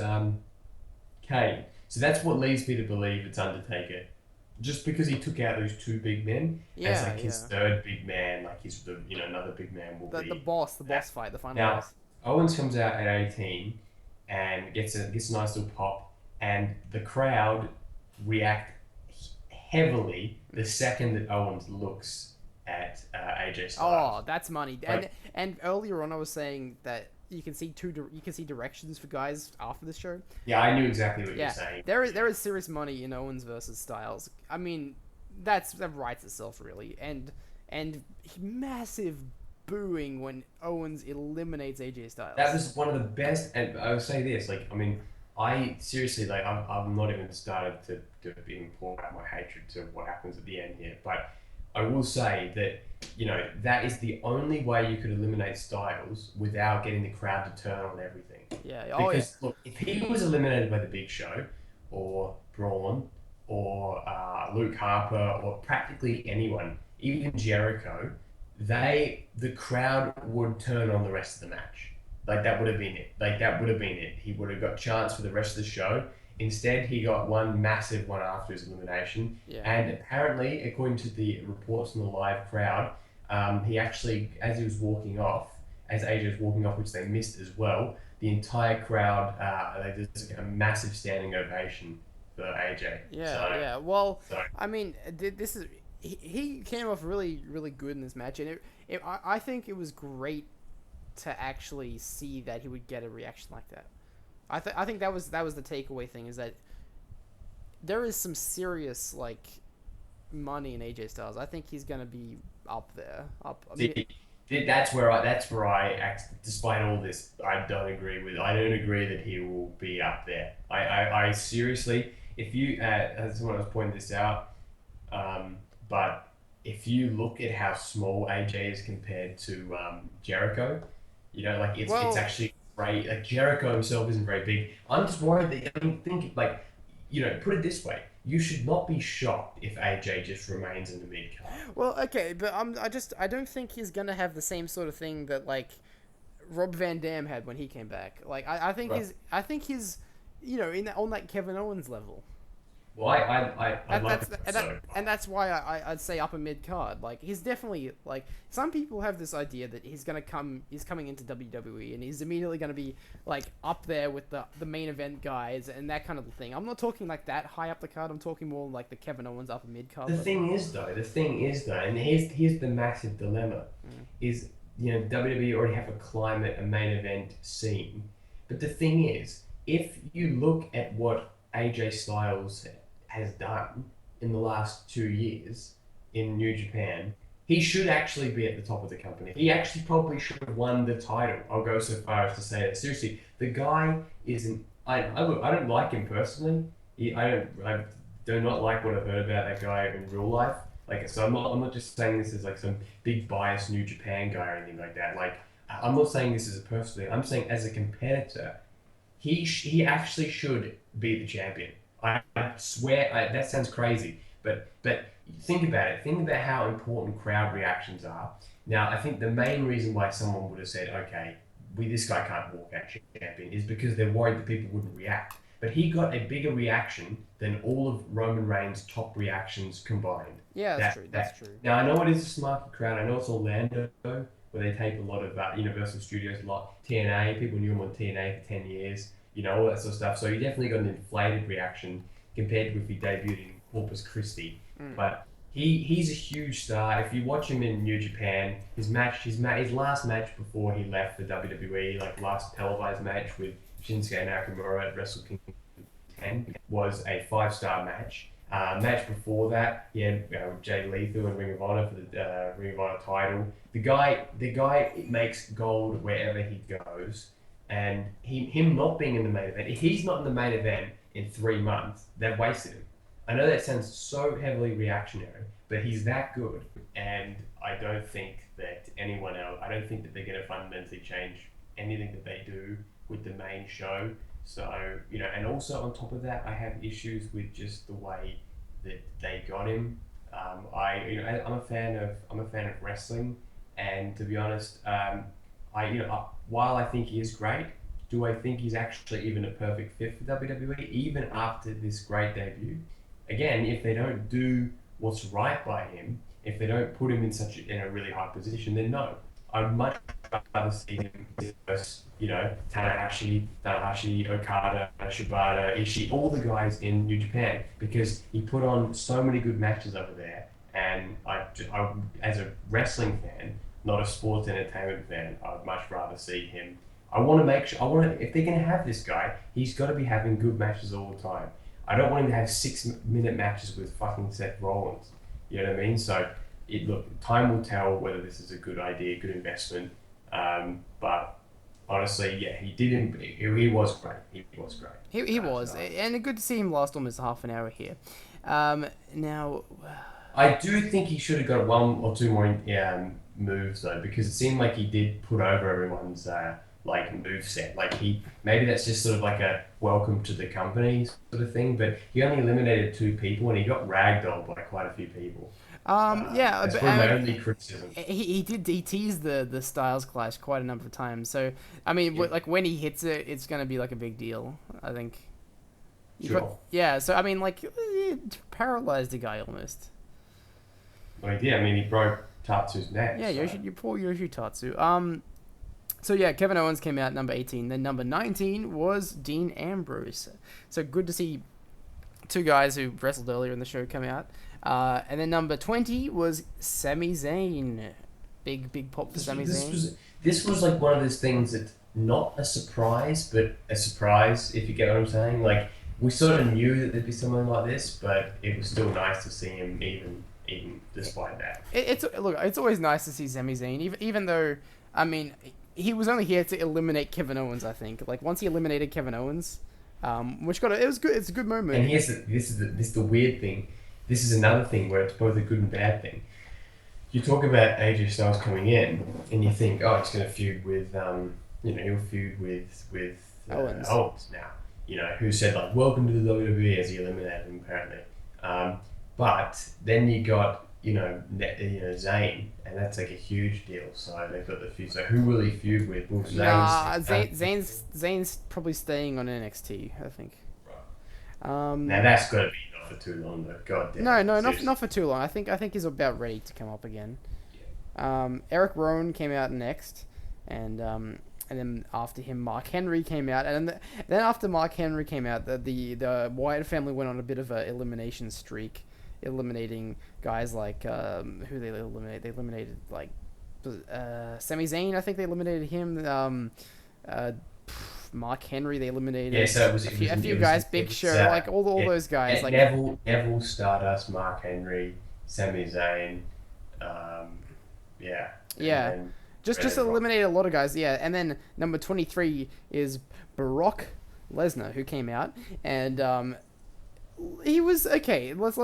Kane. So that's what leads me to believe it's Undertaker. Just because he took out those two big men as like his third big man, like his another big man will be The boss fight, the final now. boss. Owens comes out at 18 and gets a nice little pop, and the crowd react heavily the second that Owens looks at AJ Styles. Oh, that's money. Right. And earlier on, I was saying that you can see directions for guys after the show. Yeah, I knew exactly what Yeah, you're saying. there is serious money in Owens versus Styles. I mean, that writes itself really, and massive booing when Owens eliminates AJ Styles. That was one of the best, and I would say this, like, I mean, I seriously, like, I've not even started to be pour out my hatred to what happens at the end here, but I will say that, that is the only way you could eliminate Styles without getting the crowd to turn on everything. Yeah. Because, look, if he was eliminated by the Big Show, or Braun, or Luke Harper, or practically anyone, even Jericho, the crowd would turn on the rest of the match. Like, that would have been it. He would have got chance for the rest of the show. Instead, he got one massive one after his elimination. Yeah. And apparently, according to the reports from the live crowd, he actually, as he was walking off, as AJ was walking off, which they missed as well, the entire crowd, there's a massive standing ovation for AJ. Yeah. Well, I mean, this is he came off really, really good in this match, and I think it was great to actually see that he would get a reaction like that. I think that was the takeaway thing, is that there is some serious like money in AJ Styles. I think he's gonna be up there. That's where I despite all this, I don't agree that he will be up there. I seriously, if you someone was pointing this out, but if you look at how small AJ is compared to Jericho, it's actually great. Like, Jericho himself isn't very big. I'm just worried that, I don't think, like, put it this way. You should not be shocked if AJ just remains in the mid card. Well, okay, but I don't think he's gonna have the same sort of thing that like Rob Van Dam had when he came back. Like, I think he's on that Kevin Owens level. Well, I'd like to think so. And that's why I'd say upper mid card. Like, he's definitely, like, some people have this idea that he's coming into WWE and he's immediately gonna be like up there with the main event guys and that kind of thing. I'm not talking like that high up the card. I'm talking more like the Kevin Owens upper mid card. The thing is though, and here's the massive dilemma, is WWE already have a main event scene, but the thing is, if you look at what AJ Styles has done in the last 2 years, in New Japan, he should actually be at the top of the company. He actually probably should have won the title. I'll go so far as to say that. Seriously, the guy isn't. I don't like him personally. I do not like what I've heard about that guy in real life. Like, so I'm not just saying this as like some big biased New Japan guy or anything like that. Like, I'm not saying this as a personal thing. I'm saying as a competitor, he actually should be the champion. I swear that sounds crazy, but think about it. Think about how important crowd reactions are. Now, I think the main reason why someone would have said, "Okay, this guy can't walk out champion," is because they're worried that people wouldn't react. But he got a bigger reaction than all of Roman Reigns' top reactions combined. Yeah, that's true. That's true. Now I know it is a smarter crowd. I know it's Orlando, where they tape a lot of Universal Studios, a lot TNA. People knew him on TNA for 10 years. All that sort of stuff. So he definitely got an inflated reaction compared with if he debuted in Corpus Christi. But he's a huge star. If you watch him in New Japan, his last match before he left the WWE, like last televised match with Shinsuke Nakamura at Wrestle Kingdom 10, was a 5-star match. Match before that, he had Jay Lethal in Ring of Honor for the Ring of Honor title. The guy makes gold wherever he goes, and him not being in the main event. If he's not in the main event in 3 months, they've wasted him. I know that sounds so heavily reactionary, but he's that good, and I don't think that anyone else. I don't think that they're going to fundamentally change anything that they do with the main show. So, and also on top of that, I have issues with just the way that they got him. I'm a fan of wrestling, and to be honest, while I think he is great, do I think he's actually even a perfect fit for WWE, even after this great debut? Again, if they don't do what's right by him, if they don't put him in a really high position, then no. I'd much rather see him versus, Tanahashi, Okada, Shibata, Ishii, all the guys in New Japan, because he put on so many good matches over there. And I as a wrestling fan, not a sports entertainment fan, I'd much rather see him. If they're going to have this guy, he's got to be having good matches all the time. I don't want him to have 6-minute matches with fucking Seth Rollins. You know what I mean? So, time will tell whether this is a good idea, good investment. But honestly, yeah, he was great. He was great. He was, and good to see him last almost half an hour here. Now, I do think he should have got 1 or 2 more moves though, because it seemed like he did put over everyone's move set. Maybe that's just sort of like a welcome to the company sort of thing. But he only eliminated 2 people, and he got ragdolled by quite a few people. Yeah, that's probably my only criticism. He teased the Styles Clash quite a number of times. So I mean, like when he hits it, it's gonna be like a big deal. I think. Sure. Yeah. So I mean, like, it paralyzed the guy almost. Well, he did. I mean, he broke Tatsu's neck. Yeah, so. You poor Yoshitatsu. So yeah, Kevin Owens came out number 18. Then number 19 was Dean Ambrose. So good to see 2 guys who wrestled earlier in the show come out. And then number 20 was Sami Zayn. Big pop for Sami Zayn. This was like one of those things that's not a surprise, but a surprise, if you get what I'm saying. Like, we sort of knew that there'd be someone like this, but it was still nice to see him even despite that. It's always nice to see Sami Zayn, even though, I mean, he was only here to eliminate Kevin Owens, I think. Like, once he eliminated Kevin Owens, it was good. It's a good moment. And this is the weird thing. This is another thing where it's both a good and bad thing. You talk about AJ Styles coming in, and you think, oh, he's going to feud with, he'll feud with Owens now. Who said like, welcome to the WWE as he eliminated him apparently. But then you got Zayn, and that's like a huge deal. So they've got the feud. So who will he feud with? Well, Zayn's probably staying on NXT, I think. Right. Now that's got to be not for too long, though. God damn. No, not for too long. I think he's about ready to come up again. Yeah. Eric Rowan came out next, and then after him, Mark Henry came out, and then after Mark Henry came out, the Wyatt family went on a bit of an elimination streak, eliminating guys like who they eliminated. They eliminated like Sami Zayn. I think they eliminated him. Mark Henry, they eliminated. Yeah, so it was a few guys. Big Show, like all those guys. Like Neville, Stardust, Mark Henry, Sami Zayn, um, yeah, and Yeah, then just Brock. eliminated a lot of guys. Yeah, and then number 23 is Brock Lesnar, who came out, and he was okay. Let's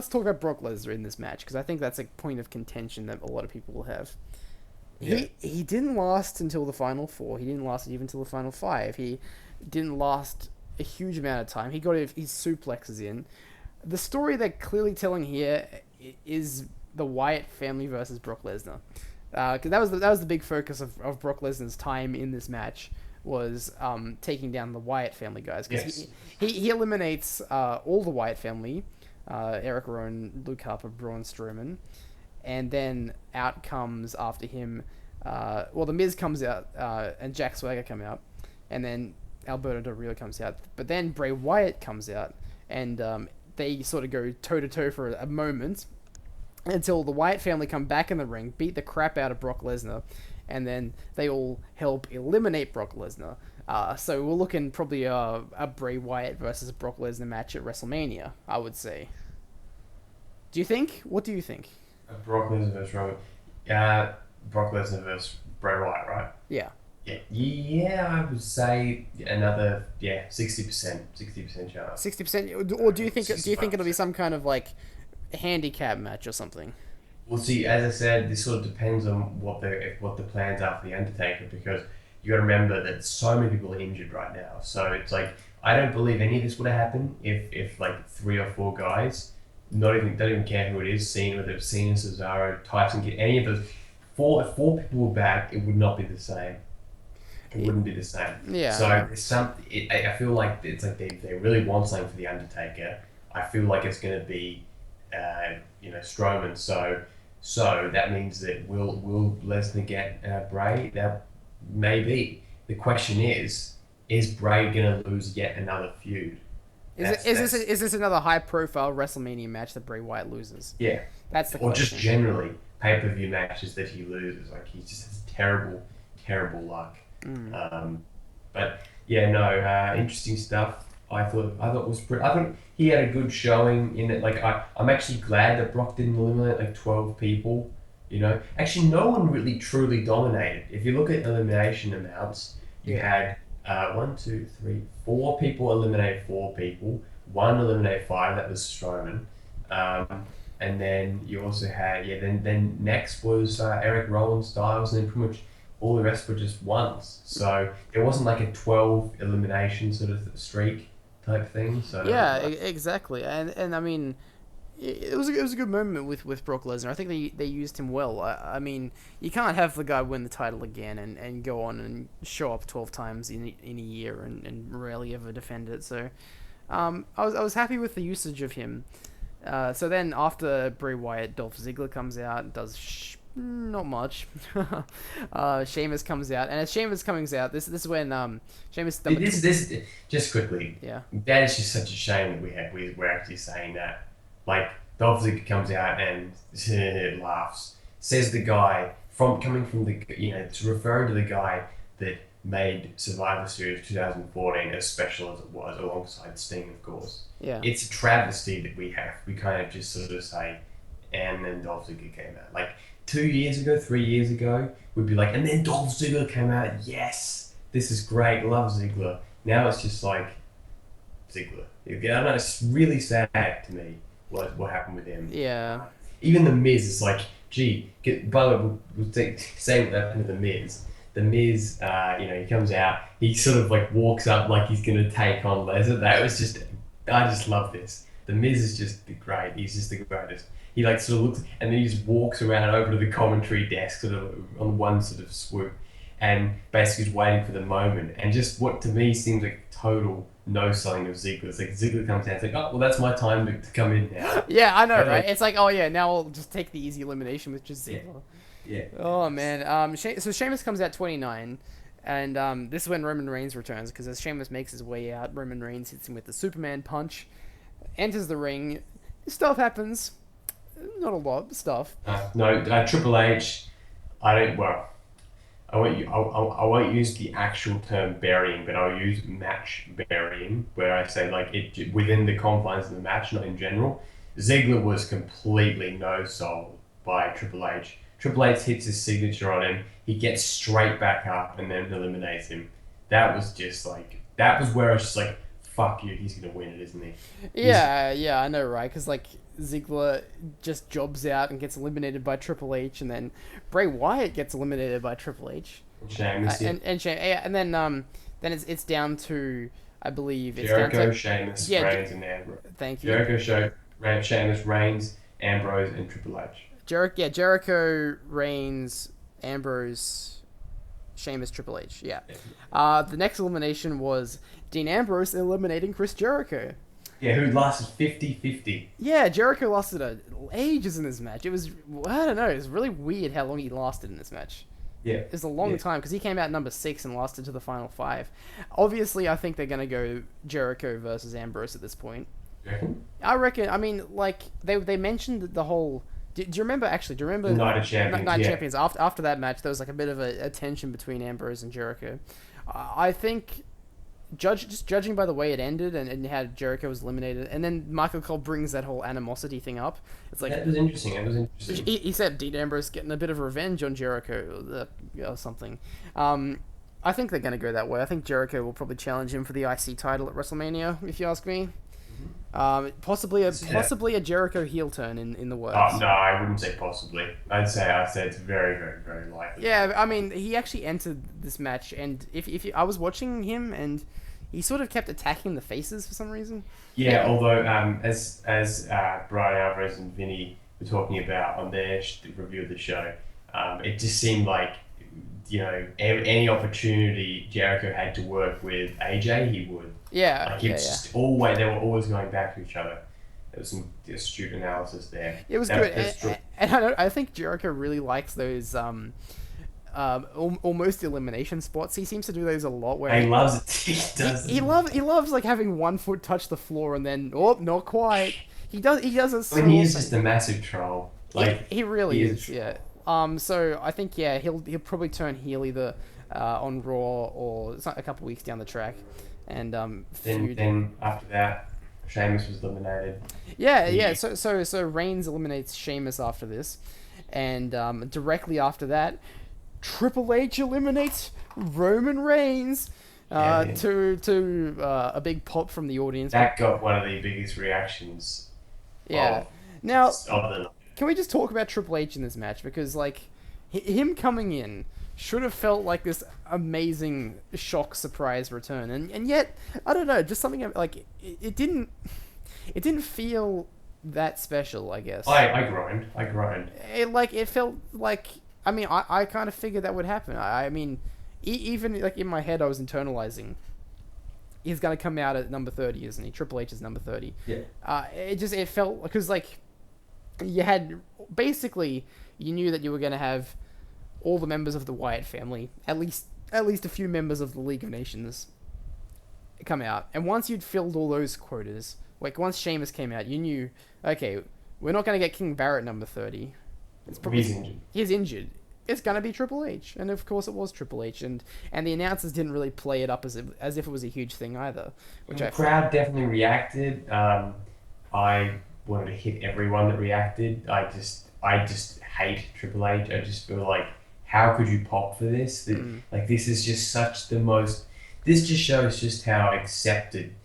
talk about Brock Lesnar in this match because I think that's a point of contention that a lot of people will have. Yeah. He didn't last until the final four. He didn't last even until the final five. He didn't last a huge amount of time. He got his suplexes in. The story they're clearly telling here is the Wyatt family versus Brock Lesnar. Because that was the big focus of Brock Lesnar's time in this match was taking down the Wyatt family guys. Because Yes. he eliminates all the Wyatt family, Eric Rowan, Luke Harper, Braun Strowman, and then out comes after him. The Miz comes out and Jack Swagger come out, and then Alberto Del Rio comes out. But then Bray Wyatt comes out, and they sort of go toe to toe for a moment until the Wyatt family come back in the ring, beat the crap out of Brock Lesnar, and then they all help eliminate Brock Lesnar. So we're looking probably a Bray Wyatt versus Brock Lesnar match at WrestleMania, I would say. Do you think? What do you think? Brock Lesnar versus Roman. Brock Lesnar versus Bray Wyatt, right? Yeah. Yeah, I would say another 60% chance. 60%, or do you think 65%. it'll be some kind of like handicap match or something? Well, see, as I said, this sort of depends on what the plans are for the Undertaker because you got to remember that so many people are injured right now. So it's like I don't believe any of this would have happened if like 3 or 4 guys, don't even care who it is, Cena, whether it's Cena, Cesaro, Tyson, any of those, if 4 people were back, it would not be the same. It wouldn't be the same. Yeah. So I feel like it's like they really want something for the Undertaker. I feel like it's going to be, Strowman. So that means that will Lesnar get Bray? That maybe. The question is Bray going to lose yet another feud? Is this another high profile WrestleMania match that Bray Wyatt loses? Yeah. That's the or question. just generally pay-per-view matches that he loses. Like he just has terrible luck. But yeah, no, interesting stuff. I thought it was pretty. I think he had a good showing in it. Like I'm actually glad that Brock didn't eliminate like 12 people. Actually, no one really truly dominated. If you look at elimination amounts, you had 1, 2, 3, 4 people eliminate 4 people. 1 eliminate 5. That was Strowman. And then you also had Then next was Eric Rowan, Styles, and then pretty much all the rest were just ones. So it wasn't like a 12 elimination sort of streak type thing. So yeah, exactly. And I mean, it was a good moment with Brock Lesnar. I think they used him well. I mean, you can't have the guy win the title again and go on and show up 12 times in a year and rarely ever defend it. So I was happy with the usage of him. So then after Bray Wyatt, Dolph Ziggler comes out, does not much. Sheamus comes out, and as Sheamus comes out, this is when Sheamus. This just quickly. Yeah. That is just such a shame that we're actually saying that. Like Dolph Ziggler comes out and laughs, says the guy coming from the it's referring to the guy that made Survivor Series 2014 as special as it was, alongside Sting, of course. Yeah. It's a travesty that we kind of just sort of say, and then Dolph Ziggler came out. Like 2 years ago, 3 years ago, we'd be like, and then Dolph Ziggler came out. Yes, this is great. Love Ziggler. Now it's just like Ziggler. I don't know. It's really sad to me what happened with him. Yeah. Even the Miz is like, gee. By the way, we'll say what happened to the Miz. The Miz, he comes out. He sort of like walks up like he's gonna take on Lesnar. I just love this. The Miz is just great. He's just the greatest. He like sort of looks and then he just walks around over to the commentary desk sort of on one sort of swoop and basically is waiting for the moment. And just what to me seems like total no selling of Ziggler. It's like Ziggler comes down, it's like, oh well, that's my time to come in now. Yeah, I know, right? It's like, oh yeah, now I'll just take the easy elimination with just Ziggler. Yeah. Oh man. So Sheamus comes out 29, and this is when Roman Reigns returns because as Sheamus makes his way out, Roman Reigns hits him with the Superman punch, enters the ring. Stuff happens. Not a lot of stuff. Triple H. I won't use the actual term burying, but I'll use match burying, where I say like it within the confines of the match, not in general. Ziggler was completely no sold by Triple H. Triple H hits his signature on him. He gets straight back up and then eliminates him. That was just like that was where I was just like, fuck you, he's gonna win it, isn't he? He's Yeah, I know, right? Because like Ziggler just jobs out and gets eliminated by Triple H, and then Bray Wyatt gets eliminated by Triple H, Sheamus, yeah. and then it's down to, I believe it's Jericho, down to, Sheamus, yeah. Reigns, and Ambrose. Thank you. Sheamus, Reigns, Ambrose, and Triple H. Jericho, Reigns, Ambrose, Sheamus, Triple H. Yeah. The next elimination was Dean Ambrose eliminating Chris Jericho. Yeah, who lasted 50-50. Yeah, Jericho lasted ages in this match. It was, I don't know, it was really weird how long he lasted in this match. Yeah. It was a long time because he came out number 6 and lasted to the final 5. Obviously, I think they're going to go Jericho versus Ambrose at this point. You reckon? I reckon, I mean, like, they mentioned the whole... Do you remember, actually, do you remember... Night of Champions, Night of yeah. Champions. After that match, there was like a bit of a tension between Ambrose and Jericho. I think, just judging by the way it ended and how Jericho was eliminated, and then Michael Cole brings that whole animosity thing up. It's like... That was interesting. He said Dean Ambrose getting a bit of revenge on Jericho or something. I think they're going to go that way. I think Jericho will probably challenge him for the IC title at WrestleMania, if you ask me. Possibly a Jericho heel turn in the works. Oh, no, I wouldn't say possibly. I'd say it's very, very, very likely. Yeah, I mean, he actually entered this match, and if I was watching him, and he sort of kept attacking the faces for some reason. Yeah, although as Brian Alvarez and Vinny were talking about on their review of the show, it just seemed like, you know, any opportunity Jericho had to work with AJ, he would. Yeah, like just always, they were always going back to each other. There was some astute analysis there. It was good, and I think Jericho really likes those almost elimination spots. He seems to do those a lot. Where he loves it. He does. He loves like having one foot touch the floor and then not quite. He does it. I mean, he is just a massive troll. Like he really is. Yeah. So I think he'll probably turn heel either on Raw or a couple weeks down the track, and then after that, Sheamus was eliminated. Yeah. So Reigns eliminates Sheamus after this, and directly after that, Triple H eliminates Roman Reigns. To a big pop from the audience. That got one of the biggest reactions. Yeah. Now, can we just talk about Triple H in this match? Because, like, him coming in should have felt like this amazing shock surprise return. And yet, I don't know, just something like, it didn't feel that special, I guess. I groaned. It felt like, I mean, I kind of figured that would happen. I mean, even like in my head, I was internalizing. He's gonna come out at number 30, isn't he? Triple H is number 30. Yeah. It felt because like you had basically you knew that you were gonna have all the members of the Wyatt family, at least a few members of the League of Nations, come out, and once you'd filled all those quotas, like once Sheamus came out, you knew, okay, we're not gonna get King Barrett number 30. It's probably he's injured. It's gonna be Triple H, and of course it was Triple H, and the announcers didn't really play it up as if it was a huge thing either. Which the crowd definitely reacted. I wanted to hit everyone that reacted. I just hate Triple H. I just feel like, how could you pop for this? Like, this is just such the most. This just shows just how accepted,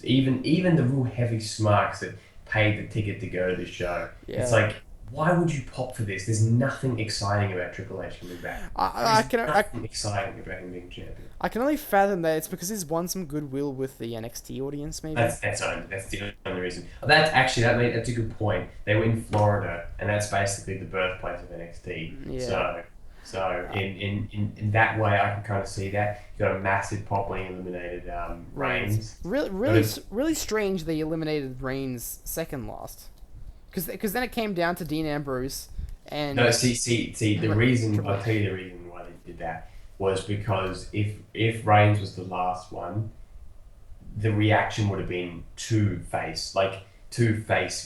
even the real heavy smarks that paid the ticket to go to the show. Yeah. It's like, why would you pop for this? There's nothing exciting about Triple H coming back. Nothing exciting about him being champion. I can only fathom that it's because he's won some goodwill with the NXT audience, maybe. That's the only reason. That's a good point. They were in Florida, and that's basically the birthplace of NXT. Yeah. So in that way, I can kind of see that. You got a massive pop when he eliminated Reigns. Really strange they eliminated Reigns second last. Because then it came down to Dean Ambrose and... No, see, the reason, I'll tell you the reason why they did that was because if Reigns was the last one, the reaction would have been two-face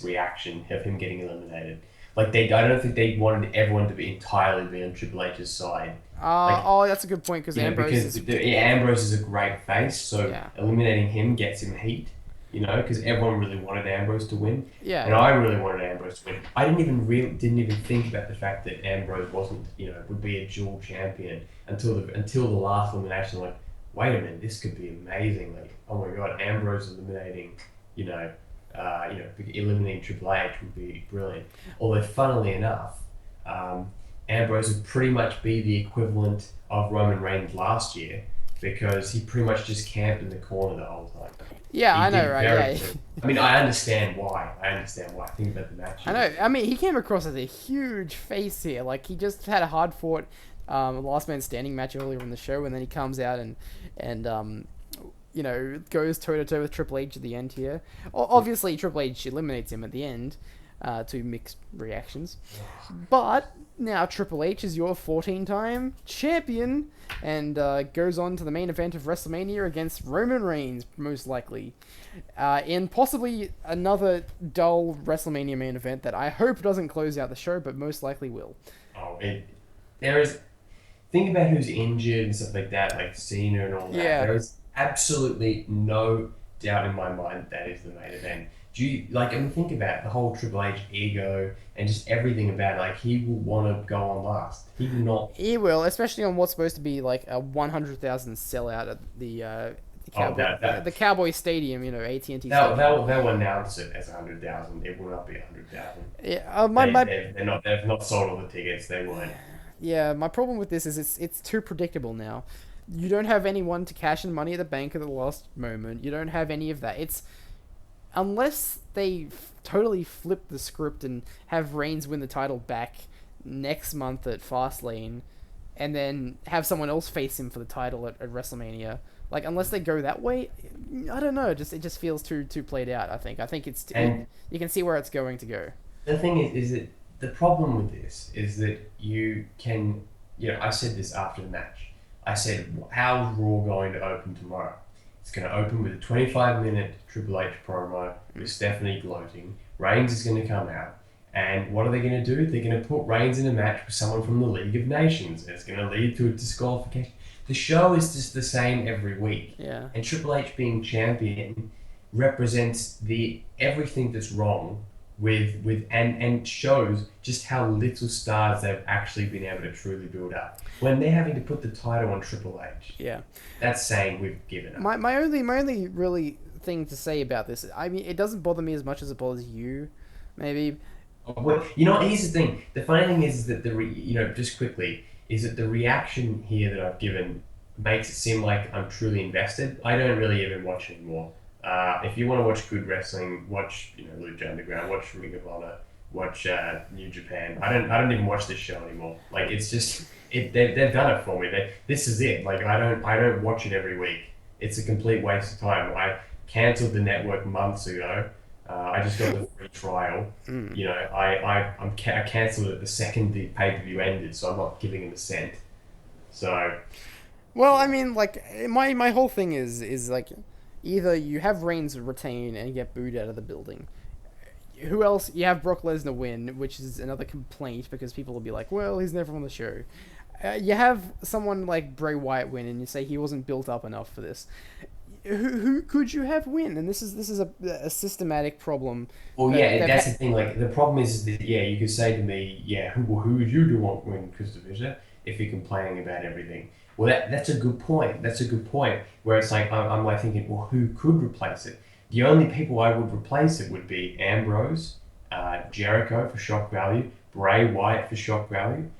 reaction of him getting eliminated. Like, I don't think they wanted everyone to be entirely on Triple H's side. That's a good point, because Ambrose Ambrose is a great face, so eliminating him gets him heat. you know, because everyone really wanted Ambrose to win, Yeah, and yeah. I really wanted Ambrose to win. I didn't even think about the fact that Ambrose wasn't, you know, would be a dual champion until the last elimination. Like, wait a minute, this could be amazing. Like, oh my god, Ambrose eliminating, you know, eliminating Triple H would be brilliant. Although, funnily enough, um, Ambrose would pretty much be the equivalent of Roman Reigns last year because he pretty much just camped in the corner the whole time. Yeah, He I know, did right? very Yeah. good. I mean, I understand why. Think about the match. I know. I mean, he came across as a huge face here. Like, he just had a hard fought last man standing match earlier in the show, and then he comes out and goes toe to toe with Triple H at the end here. Obviously, Triple H eliminates him at the end, to mixed reactions. But now Triple H is your 14-time champion and goes on to the main event of WrestleMania against Roman Reigns, most likely. In possibly another dull WrestleMania main event that I hope doesn't close out the show, but most likely will. Oh, there is. Think about who's injured and stuff like that, like Cena and all that. Yeah. There is absolutely no doubt in my mind that is the main event. Do you like? I mean, think about it, the whole Triple H ego and just everything about it. Like, he will want to go on last. He will not. He will, especially on what's supposed to be like a 100,000 sellout at the Cowboy Stadium, AT&T Stadium. They'll announce it as 100,000. It will not be 100,000. Yeah, They've not sold all the tickets. They won't. Yeah, my problem with this is it's too predictable now. You don't have anyone to cash in money at the bank at the last moment. You don't have any of that. It's unless they totally flip the script and have Reigns win the title back next month at Fastlane, and then have someone else face him for the title at WrestleMania. Like, unless they go that way, I don't know. It just feels too played out. I think it's you can see where it's going to go. The thing is that the problem with this is that you can, I said this after the match. I said, how's Raw going to open tomorrow? It's going to open with a 25-minute Triple H promo with Stephanie gloating. Reigns is going to come out. And what are they going to do? They're going to put Reigns in a match with someone from the League of Nations. And it's going to lead to a disqualification. The show is just the same every week. Yeah. And Triple H being champion represents everything that's wrong and shows just how little stars they've actually been able to truly build up. When they're having to put the title on Triple H, yeah, that's saying we've given up. My only really thing to say about this, I mean, it doesn't bother me as much as it bothers you, maybe. Well, here's the thing. The funny thing is that just quickly, is that the reaction here that I've given makes it seem like I'm truly invested. I don't really even watch anymore. If you want to watch good wrestling, watch Lucha Underground, watch Ring of Honor, watch New Japan. I don't even watch this show anymore. Like, it's just they've done it for me. This is it. Like, I don't watch it every week. It's a complete waste of time. I cancelled the network months ago. I just got the free trial. I cancelled it the second the pay-per-view ended, so I'm not giving him a cent. So, well, I mean, like, my whole thing is like, either you have Reigns retain and get booed out of the building. Who else? You have Brock Lesnar win, which is another complaint because people will be like, well, he's never on the show. You have someone like Bray Wyatt win, and you say he wasn't built up enough for this. Who could you have win? And this is a systematic problem. Well, that's the thing. Like, the problem is that you could say to me, who would you want win CrystalFissure if you're complaining about everything? Well, that's a good point. That's a good point. Where it's like I'm like thinking, well, who could replace it? The only people I would replace it would be Ambrose, Jericho for shock value, Bray Wyatt for shock value.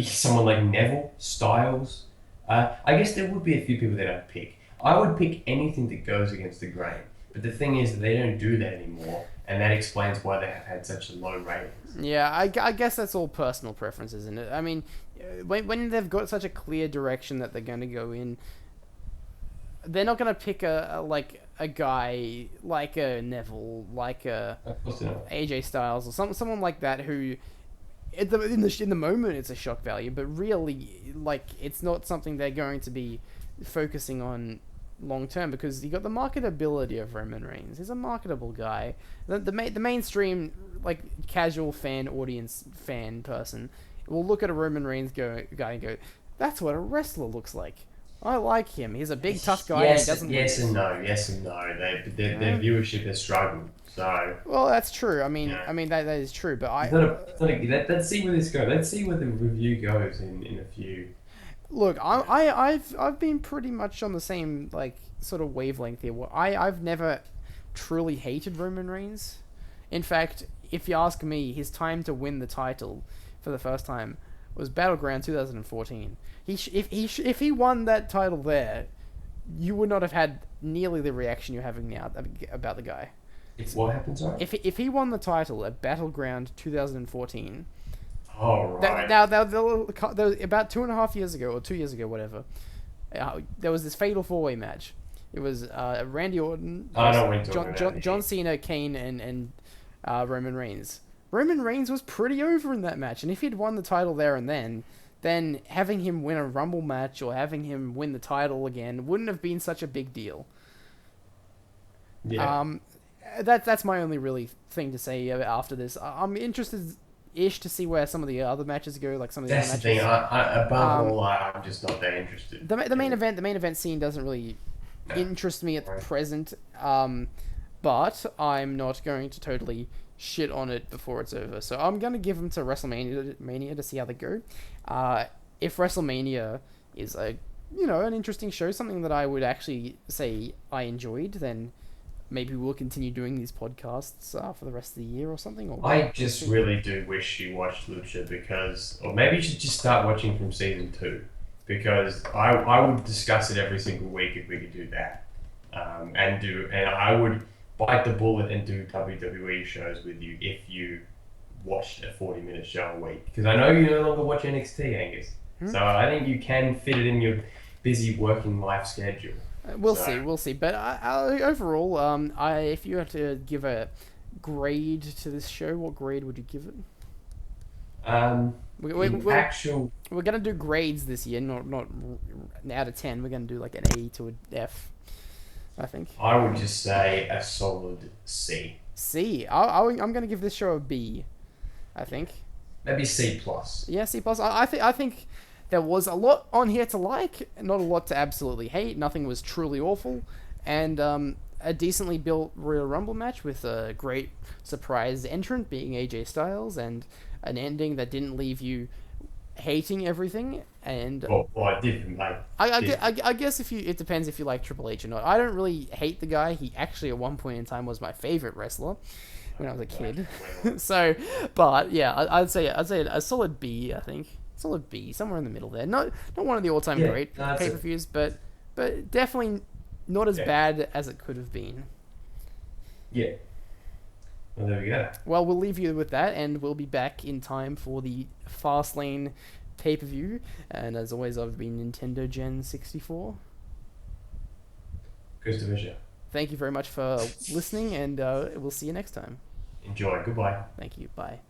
Someone like Neville, Styles. I guess there would be a few people that I'd pick. I would pick anything that goes against the grain. But the thing is that they don't do that anymore, and that explains why they have had such a low ratings. Yeah, I guess that's all personal preference, isn't it? I mean, when they've got such a clear direction that they're going to go in, they're not going to pick a guy like a Neville, like a AJ Styles, or someone like that who, in the moment, it's a shock value, but really, like, it's not something they're going to be focusing on long term, because you got the marketability of Roman Reigns. He's a marketable guy. The mainstream, like, casual audience fan person will look at a Roman Reigns guy and go, that's what a wrestler looks like. I like him. He's a big, tough guy, and he Yes, doesn't yes lose. and no, yes and no. Their Yeah. viewership has struggled. So Well, that's true. I you mean, know, that is true. But it's not a let's see where this goes. Let's see where the review goes in a few. look, You know. I've been pretty much on the same like sort of wavelength here. I've never truly hated Roman Reigns. In fact, if you ask me, his time to win the title for the first time was Battleground 2014. If he won that title there, you would not have had nearly the reaction you're having now about the guy. If what happens, sorry? If he won the title at Battleground 2014, Oh right. about 2.5 years ago or 2 years ago, whatever, there was this fatal four-way match. It was Randy Orton, I know what you're talking about. John Cena, Kane, and Roman Reigns. Roman Reigns was pretty over in that match, and if he'd won the title there and then having him win a Rumble match or having him win the title again wouldn't have been such a big deal. Yeah. That's my only really thing to say after this. I'm interested-ish to see where some of the other matches go, like some of the That's other the matches. thing. Above all, I'm just not that interested. The main event scene doesn't really No. interest me at the Right. present. But I'm not going to totally shit on it before it's over. So I'm gonna give them to WrestleMania to see how they go. If WrestleMania is an interesting show, something that I would actually say I enjoyed, then maybe we'll continue doing these podcasts for the rest of the year or something. Or I just really do wish you watched Lucha or maybe you should just start watching from season 2, because I would discuss it every single week if we could do that, and I would bite the bullet and do WWE shows with you if you watched a 40-minute show a week, because I know you no longer watch NXT, Angus. So I think you can fit it in your busy working life schedule. We'll see. But overall, if you had to give a grade to this show, what grade would you give it? We're gonna do grades this year, not out of 10. We're gonna do like an A to an F, I think. I would just say a solid C. C. I'm gonna give this show a B, I think. Maybe C plus. Yeah, C plus. I think there was a lot on here to like, not a lot to absolutely hate. Nothing was truly awful, and a decently built Royal Rumble match with a great surprise entrant being AJ Styles, and an ending that didn't leave you hating everything. And Well, I did, mate. I guess it depends if you like Triple H or not. I don't really hate the guy. He actually at one point in time was my favorite wrestler when I was a kid. So, but yeah, I'd say a solid B. I think solid B, somewhere in the middle there. Not one of the all-time great pay-per-views, but definitely not as bad as it could have been. Yeah. Well, there we go. Well, we'll leave you with that, and we'll be back in time for the Fastlane pay-per-view. And as always, I've been Nintendogen64. CrystalFissure. Thank you very much for listening, and we'll see you next time. Enjoy. Goodbye. Thank you. Bye.